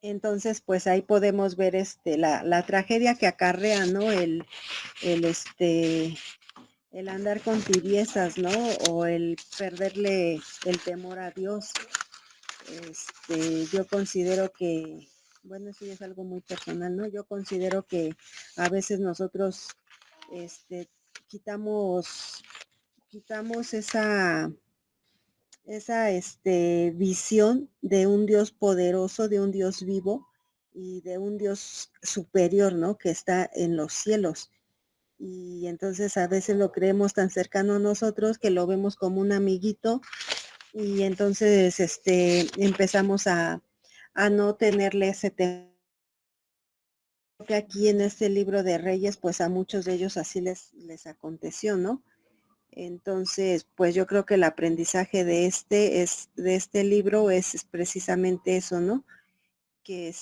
Entonces, pues ahí podemos ver la tragedia que acarrea, ¿no? El el andar con tibiezas, ¿no? O el perderle el temor a Dios. Yo considero que, bueno, eso ya es algo muy personal, ¿no? Yo considero que a veces nosotros, quitamos, quitamos esa visión de un Dios poderoso, de un Dios vivo y de un Dios superior, ¿no? Que está en los cielos. Y entonces a veces lo creemos tan cercano a nosotros que lo vemos como un amiguito y entonces empezamos a no tenerle ese temor. Que aquí en este libro de Reyes, pues a muchos de ellos así les aconteció, ¿no? Entonces, pues yo creo que el aprendizaje de este libro es precisamente eso, ¿no? Que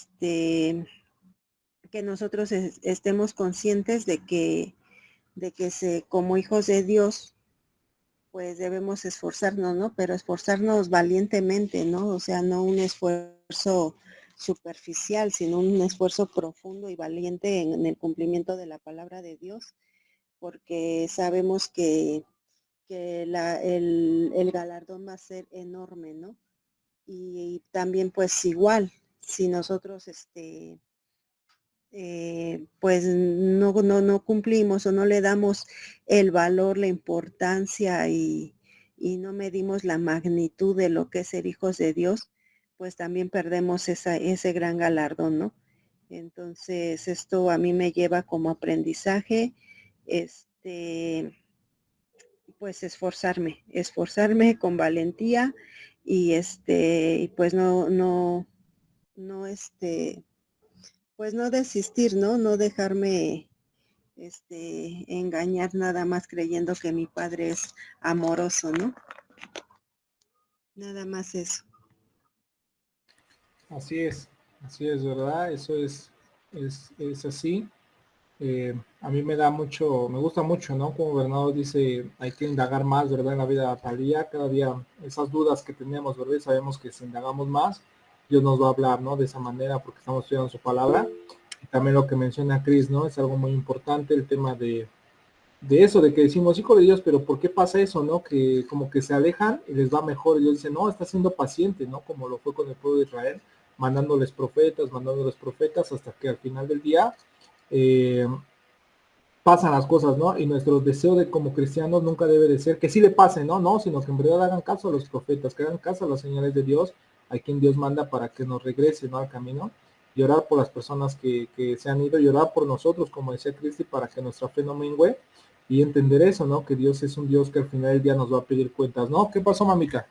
que nosotros estemos conscientes de que como hijos de Dios, pues debemos esforzarnos, ¿no? Pero esforzarnos valientemente, ¿no? O sea, no un esfuerzo superficial, sino un esfuerzo profundo y valiente en el cumplimiento de la palabra de Dios, porque sabemos que el galardón va a ser enorme, ¿no? Y también pues igual, si nosotros pues no cumplimos o no le damos el valor, la importancia y no medimos la magnitud de lo que es ser hijos de Dios, pues también perdemos ese gran galardón, ¿no? Entonces, esto a mí me lleva como aprendizaje, pues esforzarme con valentía y pues no, pues no desistir, ¿no? No dejarme engañar nada más creyendo que mi padre es amoroso, ¿no? Nada más eso. Así es, ¿verdad? Eso es así. A mí me gusta mucho, ¿no? Como Bernardo dice, hay que indagar más, ¿verdad? En la vida al día, cada día, esas dudas que tenemos, ¿verdad? Sabemos que si indagamos más, Dios nos va a hablar, ¿no? De esa manera, porque estamos estudiando su palabra. Y también lo que menciona Chris, ¿no? Es algo muy importante, el tema de eso, de que decimos, hijo de Dios, pero ¿por qué pasa eso, no? Que como que se alejan y les va mejor. Y Dios dice, no, está siendo paciente, ¿no? Como lo fue con el pueblo de Israel, mandándoles profetas, hasta que al final del día eh, pasan las cosas, ¿no? Y nuestro deseo de como cristianos nunca debe de ser que sí le pase, ¿no? No, sino que en verdad hagan caso a los profetas, que hagan caso a las señales de Dios, a quien Dios manda para que nos regrese, ¿no? Al camino. Y orar por las personas que se han ido y orar por nosotros, como decía Cristi, para que nuestra fe no mengue y entender eso, ¿no? Que Dios es un Dios que al final del día nos va a pedir cuentas, ¿no? ¿Qué pasó, mamita?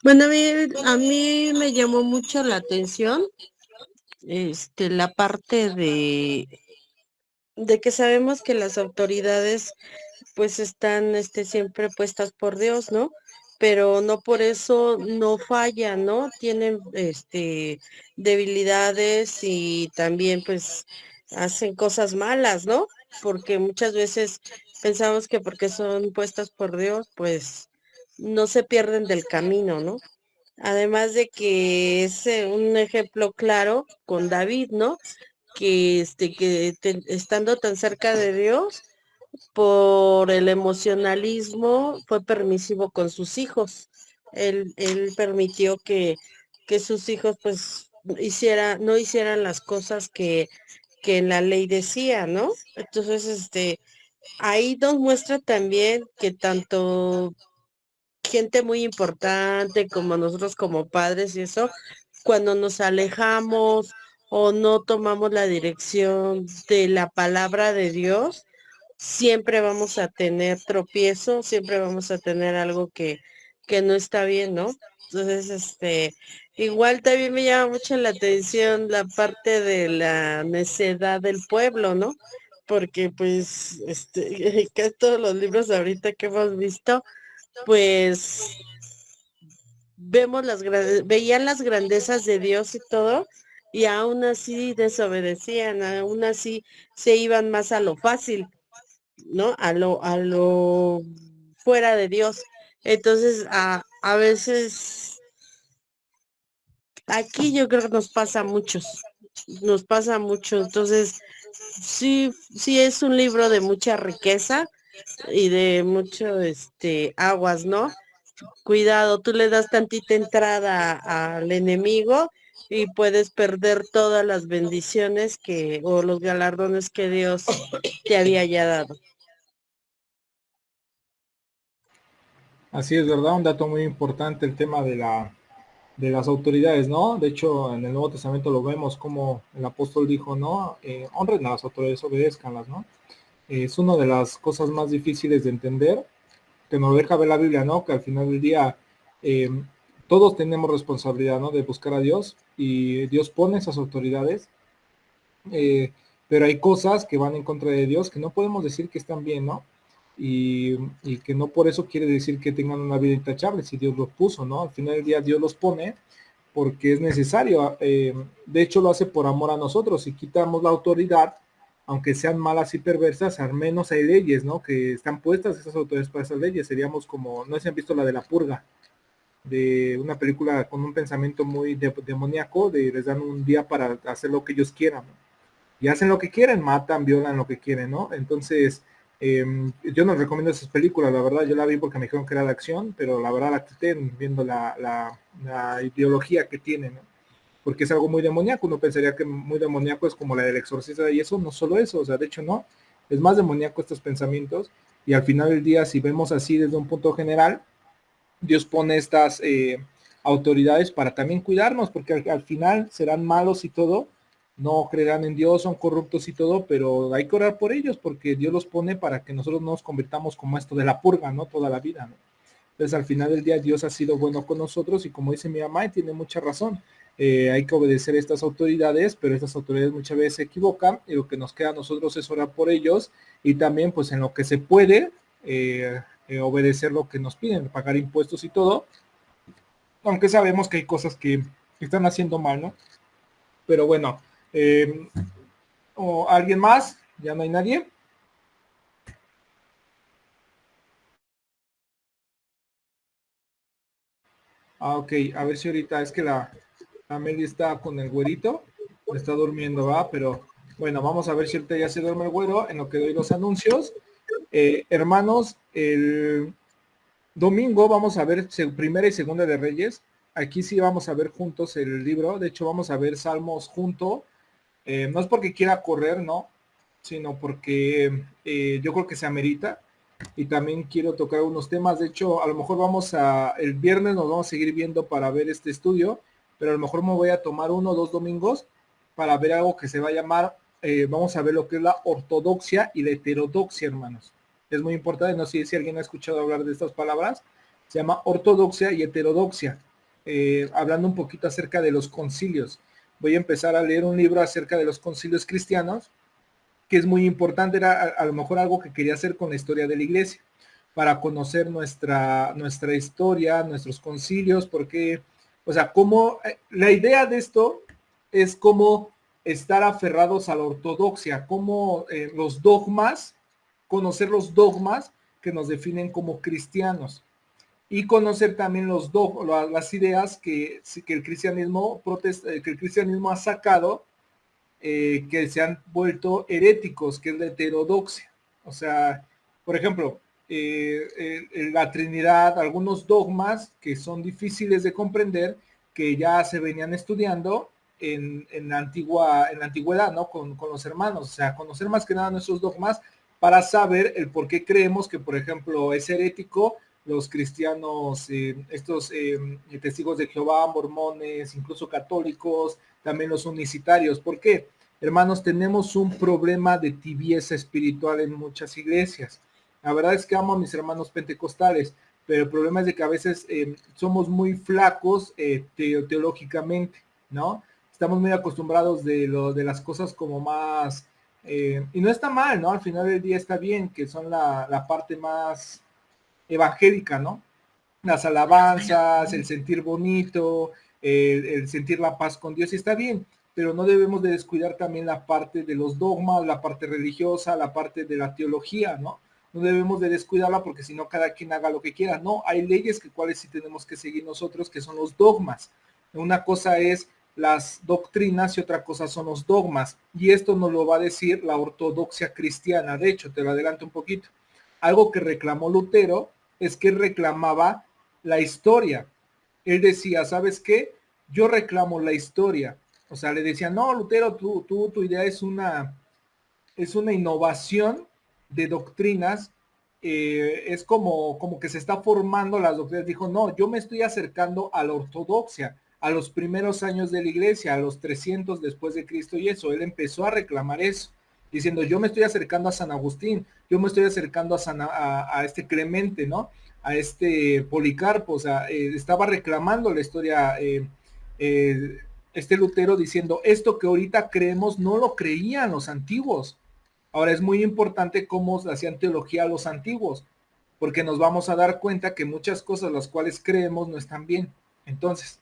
Bueno, a mí me llamó mucho la atención, la parte de que sabemos que las autoridades pues están, siempre puestas por Dios, ¿no? Pero no por eso no fallan, ¿no? Tienen, debilidades y también pues hacen cosas malas, ¿no? Porque muchas veces pensamos que porque son puestas por Dios, pues no se pierden del camino, ¿no? Además de que es un ejemplo claro con David, ¿no? Que estando tan cerca de Dios, por el emocionalismo, fue permisivo con sus hijos. Él permitió que sus hijos pues no hicieran las cosas que en la ley decía, ¿no? Entonces, ahí nos muestra también que tanto gente muy importante como nosotros como padres y eso, cuando nos alejamos o no tomamos la dirección de la palabra de Dios, siempre vamos a tener tropiezo, siempre vamos a tener algo que no está bien, ¿no? Entonces, igual también me llama mucho la atención la parte de la necedad del pueblo, ¿no? Porque pues, casi todos los libros ahorita que hemos visto, pues veían las grandezas de Dios y todo, y aún así desobedecían, aún así se iban más a lo fácil, ¿no? A lo fuera de Dios. Entonces, a veces aquí yo creo que nos pasa mucho. Entonces, sí, sí es un libro de mucha riqueza y de mucho, aguas, ¿no? Cuidado, tú le das tantita entrada al enemigo y puedes perder todas las bendiciones o los galardones que Dios te había ya dado. Así es, ¿verdad? Un dato muy importante el tema de las autoridades, ¿no? De hecho, en el Nuevo Testamento lo vemos como el apóstol dijo, ¿no? Honren a las autoridades, obedézcanlas, ¿no? Es una de las cosas más difíciles de entender, que nos deja ver la Biblia, ¿no? Que al final del día eh, todos tenemos responsabilidad, ¿no? De buscar a Dios y Dios pone esas autoridades, eh, pero hay cosas que van en contra de Dios que no podemos decir que están bien, ¿no? Y que no por eso quiere decir que tengan una vida intachable si Dios los puso, ¿no? Al final del día Dios los pone porque es necesario. De hecho lo hace por amor a nosotros. Si quitamos la autoridad, aunque sean malas y perversas, al menos hay leyes, ¿no? Que están puestas esas autoridades para esas leyes. Seríamos como, no sé si han visto la de La Purga, de una película con un pensamiento muy demoníaco, de les dan un día para hacer lo que ellos quieran, ¿no? Y hacen lo que quieren, matan, violan lo que quieren, ¿no? Entonces, yo no recomiendo esas películas, la verdad, yo la vi porque me dijeron que era de acción, pero la verdad la quité viendo la ideología que tiene, ¿no? Porque es algo muy demoníaco, uno pensaría que muy demoníaco es como la del exorcista y eso, no solo eso, o sea, de hecho no, es más demoníaco estos pensamientos y al final del día, si vemos así desde un punto general, Dios pone estas autoridades para también cuidarnos, porque al final serán malos y todo, no creerán en Dios, son corruptos y todo, pero hay que orar por ellos, porque Dios los pone para que nosotros no nos convirtamos como esto de la purga, ¿no? Toda la vida, ¿no? Entonces al final del día Dios ha sido bueno con nosotros y como dice mi mamá, y tiene mucha razón, hay que obedecer a estas autoridades, pero estas autoridades muchas veces se equivocan y lo que nos queda a nosotros es orar por ellos y también pues en lo que se puede obedecer lo que nos piden, pagar impuestos y todo, aunque sabemos que hay cosas que están haciendo mal, ¿no? Pero bueno, ¿o alguien más? ¿Ya no hay nadie? Ah, ok, a ver si ahorita es que la Meli está con el güerito, está durmiendo, va, pero bueno, vamos a ver si ahorita ya se duerme el güero en lo que doy los anuncios. Hermanos, el domingo vamos a ver Primera y Segunda de Reyes. Aquí sí vamos a ver juntos el libro. De hecho, vamos a ver Salmos junto. No es porque quiera correr, ¿no? Sino porque yo creo que se amerita. Y también quiero tocar unos temas. De hecho, a lo mejor el viernes nos vamos a seguir viendo para ver este estudio, pero a lo mejor me voy a tomar 1 o 2 domingos para ver algo que se va a llamar, vamos a ver lo que es la ortodoxia y la heterodoxia, hermanos. Es muy importante, no sé si alguien ha escuchado hablar de estas palabras. Se llama ortodoxia y heterodoxia. Hablando un poquito acerca de los concilios. Voy a empezar a leer un libro acerca de los concilios cristianos, que es muy importante, era a lo mejor algo que quería hacer con la historia de la iglesia, para conocer nuestra historia, nuestros concilios, porque, o sea, cómo, la idea de esto es cómo estar aferrados a la ortodoxia, cómo los dogmas, conocer los dogmas que nos definen como cristianos y conocer también las ideas que el cristianismo que el cristianismo ha sacado, que se han vuelto heréticos, que es la heterodoxia. O sea, por ejemplo, la Trinidad, algunos dogmas que son difíciles de comprender, que ya se venían estudiando en la antigüedad, ¿no? Con los hermanos, o sea, conocer más que nada nuestros dogmas para saber el por qué creemos que, por ejemplo, es herético los cristianos, estos testigos de Jehová, mormones, incluso católicos, también los unicitarios. ¿Por qué? Hermanos, tenemos un problema de tibieza espiritual en muchas iglesias. La verdad es que amo a mis hermanos pentecostales, pero el problema es de que a veces somos muy flacos teológicamente, ¿no? Estamos muy acostumbrados de las cosas como más, y no está mal, ¿no? Al final del día está bien, que son la parte más evangélica, ¿no? Las alabanzas, el sentir bonito, el sentir la paz con Dios, y está bien, pero no debemos de descuidar también la parte de los dogmas, la parte religiosa, la parte de la teología, ¿no? No debemos de descuidarla porque si no cada quien haga lo que quiera, no, hay leyes que cuales sí tenemos que seguir nosotros, que son los dogmas. Una cosa es las doctrinas y otra cosa son los dogmas, y esto nos lo va a decir la ortodoxia cristiana. De hecho, te lo adelanto un poquito. Algo que reclamó Lutero es que reclamaba la historia. Él decía, ¿sabes qué? Yo reclamo la historia. O sea, le decía, no, Lutero, tu idea es una innovación de doctrinas, es como que se está formando las doctrinas. Dijo, no, yo me estoy acercando a la ortodoxia, a los primeros años de la iglesia, a los 300 después de Cristo y eso. Él empezó a reclamar eso, diciendo, yo me estoy acercando a San Agustín, yo me estoy acercando a este Clemente, ¿no? A este Policarpo, o sea, estaba reclamando la historia, este Lutero diciendo, esto que ahorita creemos no lo creían los antiguos. Ahora es muy importante cómo hacían teología los antiguos, porque nos vamos a dar cuenta que muchas cosas las cuales creemos no están bien. Entonces,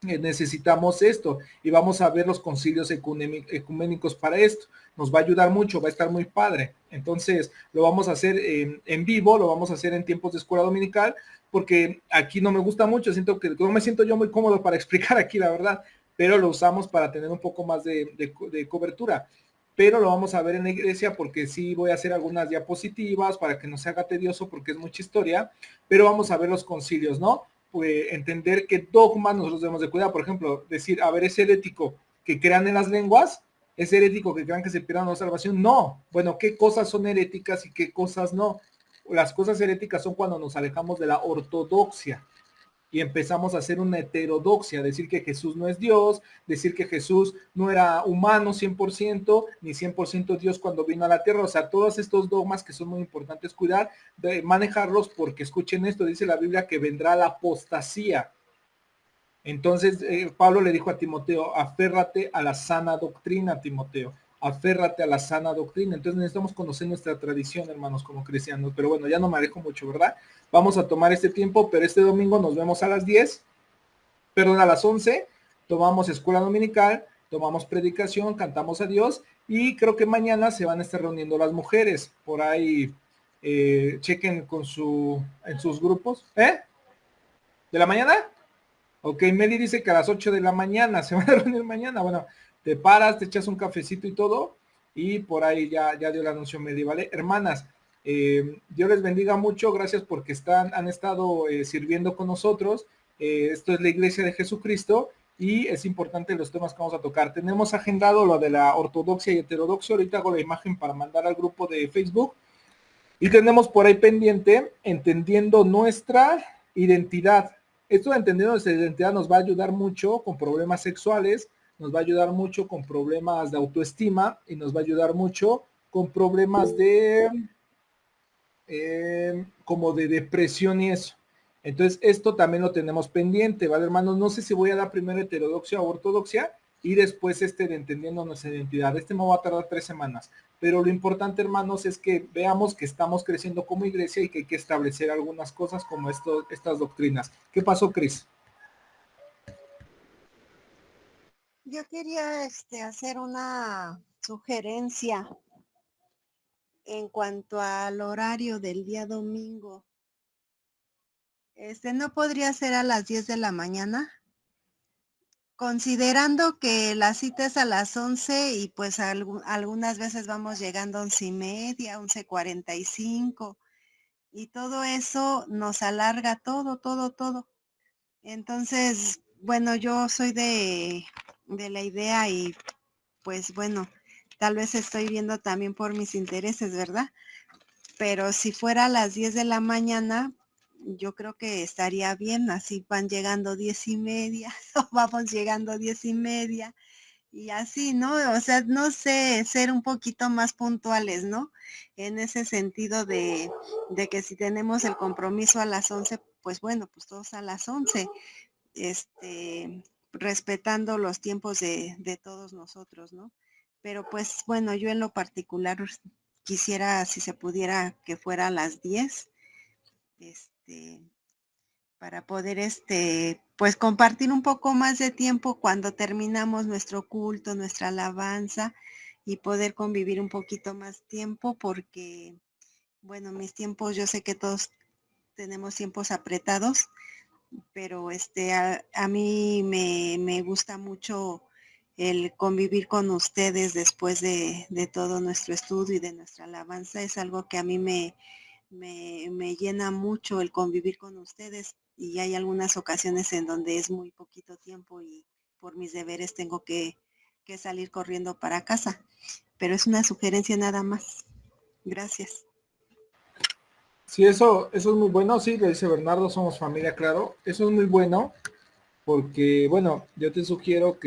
necesitamos esto y vamos a ver los concilios ecuménicos para esto. Nos va a ayudar mucho, va a estar muy padre. Entonces, lo vamos a hacer en vivo, lo vamos a hacer en tiempos de escuela dominical, porque aquí no me gusta mucho, siento que no me siento yo muy cómodo para explicar aquí, la verdad, pero lo usamos para tener un poco más de cobertura. Pero lo vamos a ver en la iglesia porque sí voy a hacer algunas diapositivas para que no se haga tedioso porque es mucha historia, pero vamos a ver los concilios, ¿no? Pues entender qué dogmas nosotros debemos de cuidar. Por ejemplo, decir, a ver, ¿es herético que crean en las lenguas? ¿Es herético que crean que se pierdan la salvación? No. Bueno, ¿qué cosas son heréticas y qué cosas no? Las cosas heréticas son cuando nos alejamos de la ortodoxia y empezamos a hacer una heterodoxia, decir que Jesús no es Dios, decir que Jesús no era humano 100%, ni 100% Dios cuando vino a la tierra. O sea, todos estos dogmas que son muy importantes cuidar, de manejarlos, porque escuchen esto, dice la Biblia que vendrá la apostasía. Entonces, Pablo le dijo a Timoteo, aférrate a la sana doctrina, Timoteo, aférrate a la sana doctrina. Entonces necesitamos conocer nuestra tradición, hermanos, como cristianos. Pero bueno, ya no me alejo mucho, ¿verdad? Vamos a tomar este tiempo, pero este domingo nos vemos a las 10, perdón, a las 11, tomamos escuela dominical, tomamos predicación, cantamos a Dios, y creo que mañana se van a estar reuniendo las mujeres. Por ahí, chequen en sus grupos. ¿De la mañana? Ok, Meli dice que a las 8 de la mañana se van a reunir mañana. Bueno, te paras, te echas un cafecito y todo, y por ahí ya dio el anuncio Meli, ¿vale? Hermanas, Dios les bendiga mucho, gracias porque han estado sirviendo con nosotros. Esto es la Iglesia de Jesucristo y es importante los temas que vamos a tocar. Tenemos agendado lo de la ortodoxia y heterodoxia. Ahorita hago la imagen para mandar al grupo de Facebook. Y tenemos por ahí pendiente, entendiendo nuestra identidad. Esto de entendiendo nuestra identidad nos va a ayudar mucho con problemas sexuales, nos va a ayudar mucho con problemas de autoestima y nos va a ayudar mucho con problemas como de depresión y eso. Entonces, esto también lo tenemos pendiente, ¿vale, hermanos? No sé si voy a dar primero heterodoxia o ortodoxia y después de entendiendo nuestra identidad. Me va a tardar 3 semanas. Pero lo importante, hermanos, es que veamos que estamos creciendo como iglesia y que hay que establecer algunas cosas como estas doctrinas. ¿Qué pasó, Cris? Yo quería hacer una sugerencia en cuanto al horario del día domingo. ¿No podría ser a las 10 de la mañana? Considerando que la cita es a las 11 y pues algunas veces vamos llegando a 11:30, 11:45 y todo eso nos alarga todo. Entonces, bueno, yo soy de la idea y pues bueno, tal vez estoy viendo también por mis intereses, ¿verdad? Pero si fuera a las 10 de la mañana, yo creo que estaría bien, así van llegando 10:30, o vamos llegando 10:30, y así, ¿no? O sea, no sé, ser un poquito más puntuales, ¿no? En ese sentido de que si tenemos el compromiso a las 11, pues bueno, pues todos a las 11, respetando los tiempos de todos nosotros, ¿no? Pero pues bueno, yo en lo particular quisiera, si se pudiera, que fuera a las 10, este, para poder, pues compartir un poco más de tiempo cuando terminamos nuestro culto, nuestra alabanza, y poder convivir un poquito más tiempo, porque, bueno, mis tiempos, yo sé que todos tenemos tiempos apretados, pero a mí me gusta mucho el convivir con ustedes después de todo nuestro estudio y de nuestra alabanza. Es algo que a mí me llena mucho el convivir con ustedes, y hay algunas ocasiones en donde es muy poquito tiempo y por mis deberes tengo que salir corriendo para casa, pero es una sugerencia nada más. Gracias. Sí, eso es muy bueno, sí, le dice Bernardo, somos familia, claro. Eso es muy bueno porque, bueno, yo te sugiero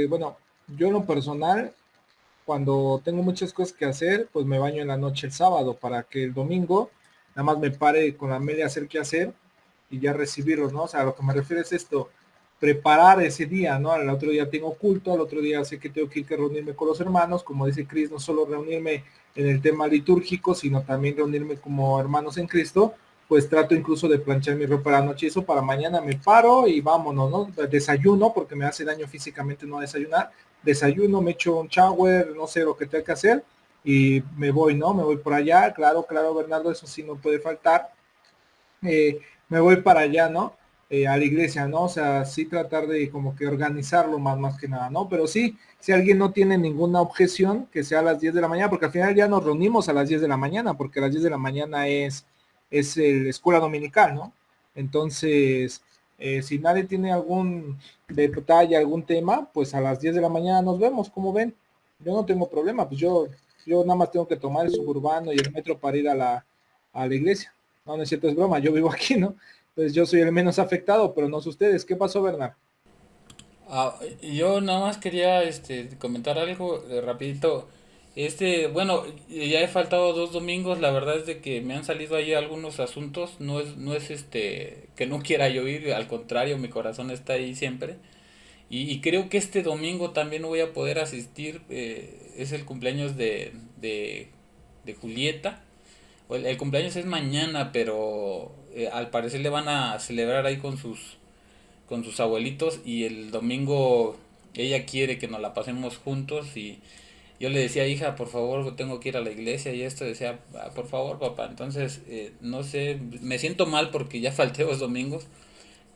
bueno, yo en lo personal, cuando tengo muchas cosas que hacer, pues me baño en la noche el sábado para que el domingo nada más me pare con la media a hacer qué hacer y ya recibirlos, ¿no? O sea, a lo que me refiero es esto, preparar ese día, ¿no? Al otro día tengo culto, al otro día sé que tengo que ir que reunirme con los hermanos, como dice Cris, no solo reunirme en el tema litúrgico, sino también reunirme como hermanos en Cristo, pues trato incluso de planchar mi ropa la noche, eso para mañana me paro y vámonos, ¿no? Desayuno, porque me hace daño físicamente no desayunar, desayuno, me echo un shower, no sé lo que tenga que hacer, y me voy, ¿no? Me voy por allá, claro, claro, Bernardo, eso sí no puede faltar. Me voy para allá, ¿no? A la iglesia, ¿no? O sea, sí tratar de como que organizarlo más que nada, ¿no? Pero sí, si alguien no tiene ninguna objeción, que sea a las 10 de la mañana, porque al final ya nos reunimos a las 10 de la mañana, porque a las 10 de la mañana es el escuela dominical, ¿no? Entonces, si nadie tiene algún detalle, algún tema, pues a las 10 de la mañana nos vemos, como ven. Yo no tengo problema, pues yo nada más tengo que tomar el suburbano y el metro para ir a la iglesia. No, no es cierto, es broma, yo vivo aquí, ¿no? Entonces yo soy el menos afectado, pero no sé ustedes. ¿Qué pasó, Bernard? Yo nada más quería comentar algo rapidito. Bueno, ya he faltado 2 domingos, la verdad es de que me han salido ahí algunos asuntos, no es que no quiera yo ir, al contrario, mi corazón está ahí siempre. Y creo que este domingo también no voy a poder asistir, es el cumpleaños de Julieta. El cumpleaños es mañana, pero al parecer le van a celebrar ahí con sus abuelitos, y el domingo ella quiere que nos la pasemos juntos, y yo le decía, hija, por favor, tengo que ir a la iglesia, y esto decía, "Ah, por favor, papá". Entonces, no sé, me siento mal porque ya falté 2 domingos,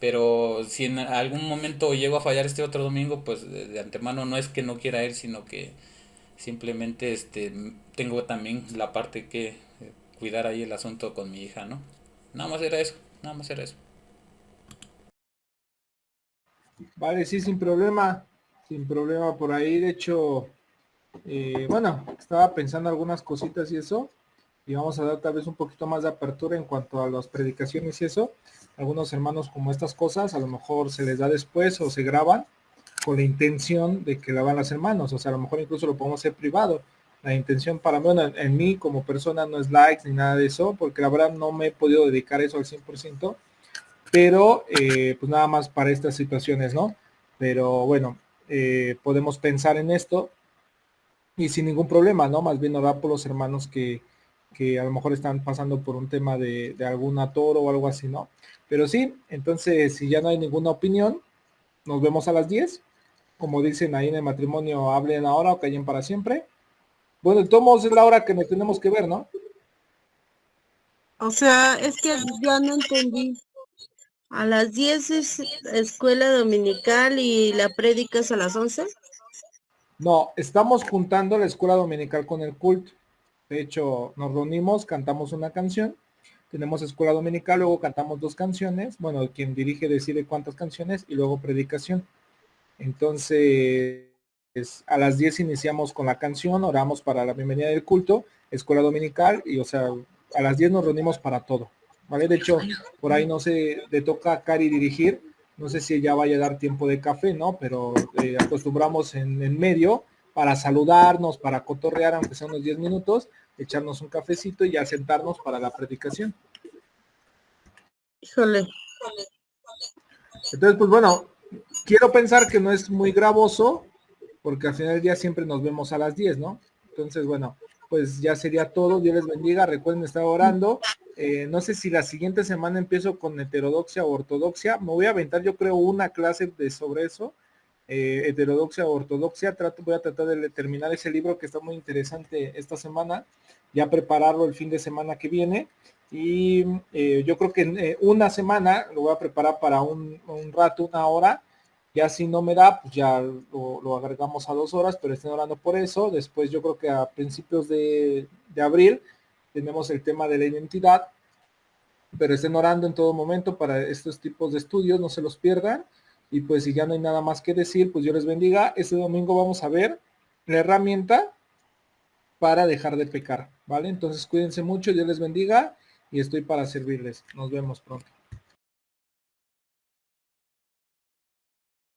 pero si en algún momento llego a fallar este otro domingo, pues de antemano no es que no quiera ir, sino que simplemente tengo también la parte que cuidar ahí el asunto con mi hija, ¿no? Nada más era eso, nada más era eso. Vale, sí, sin problema por ahí. De hecho, bueno, estaba pensando algunas cositas y eso, y vamos a dar tal vez un poquito más de apertura en cuanto a las predicaciones y eso. Algunos hermanos como estas cosas, a lo mejor se les da después o se graban con la intención de que la van las hermanos, o sea, a lo mejor incluso lo podemos hacer privado. La intención para mí, bueno, en mí como persona no es likes ni nada de eso, porque la verdad no me he podido dedicar eso al 100%, pero pues nada más para estas situaciones, ¿no? Pero bueno, podemos pensar en esto y sin ningún problema, ¿no? Más bien orar por los hermanos que a lo mejor están pasando por un tema de algún atoro o algo así, ¿no? Pero sí, entonces si ya no hay ninguna opinión, nos vemos a las 10. Como dicen ahí en el matrimonio, hablen ahora o callen para siempre. Bueno, de todos modos es la hora que nos tenemos que ver, ¿no? O sea, es que ya no entendí. A las 10 es escuela dominical y la prédica es a las 11. No, estamos juntando la escuela dominical con el culto. De hecho, nos reunimos, cantamos una canción, tenemos escuela dominical, luego cantamos 2 canciones, bueno, quien dirige decide cuántas canciones y luego predicación. Entonces, a las 10 iniciamos con la canción, oramos para la bienvenida del culto, escuela dominical y, o sea, a las 10 nos reunimos para todo. ¿vale? De hecho, por ahí no sé, le toca a Cari dirigir, no sé si ella vaya a dar tiempo de café, ¿no? Pero acostumbramos en medio para saludarnos, para cotorrear, aunque sea unos 10 minutos, echarnos un cafecito y ya sentarnos para la predicación. Híjole, Entonces, pues bueno, quiero pensar que no es muy gravoso, porque al final del día siempre nos vemos a las 10, ¿no? Entonces, bueno, pues ya sería todo. Dios les bendiga. Recuerden estar orando. No sé si la siguiente semana empiezo con heterodoxia o ortodoxia. Me voy a aventar, yo creo, una clase sobre eso. Heterodoxia o ortodoxia. Voy a tratar de terminar ese libro que está muy interesante esta semana. Ya prepararlo el fin de semana que viene. Y yo creo que en una semana lo voy a preparar para un rato, una hora. Ya si no me da, pues ya lo agregamos a 2 horas, pero estén orando por eso. Después yo creo que a principios de abril tenemos el tema de la identidad, pero estén orando en todo momento para estos tipos de estudios, no se los pierdan. Y pues si ya no hay nada más que decir, pues Dios les bendiga. Este domingo vamos a ver la herramienta para dejar de pecar, ¿vale? Entonces cuídense mucho, Dios les bendiga y estoy para servirles. Nos vemos pronto.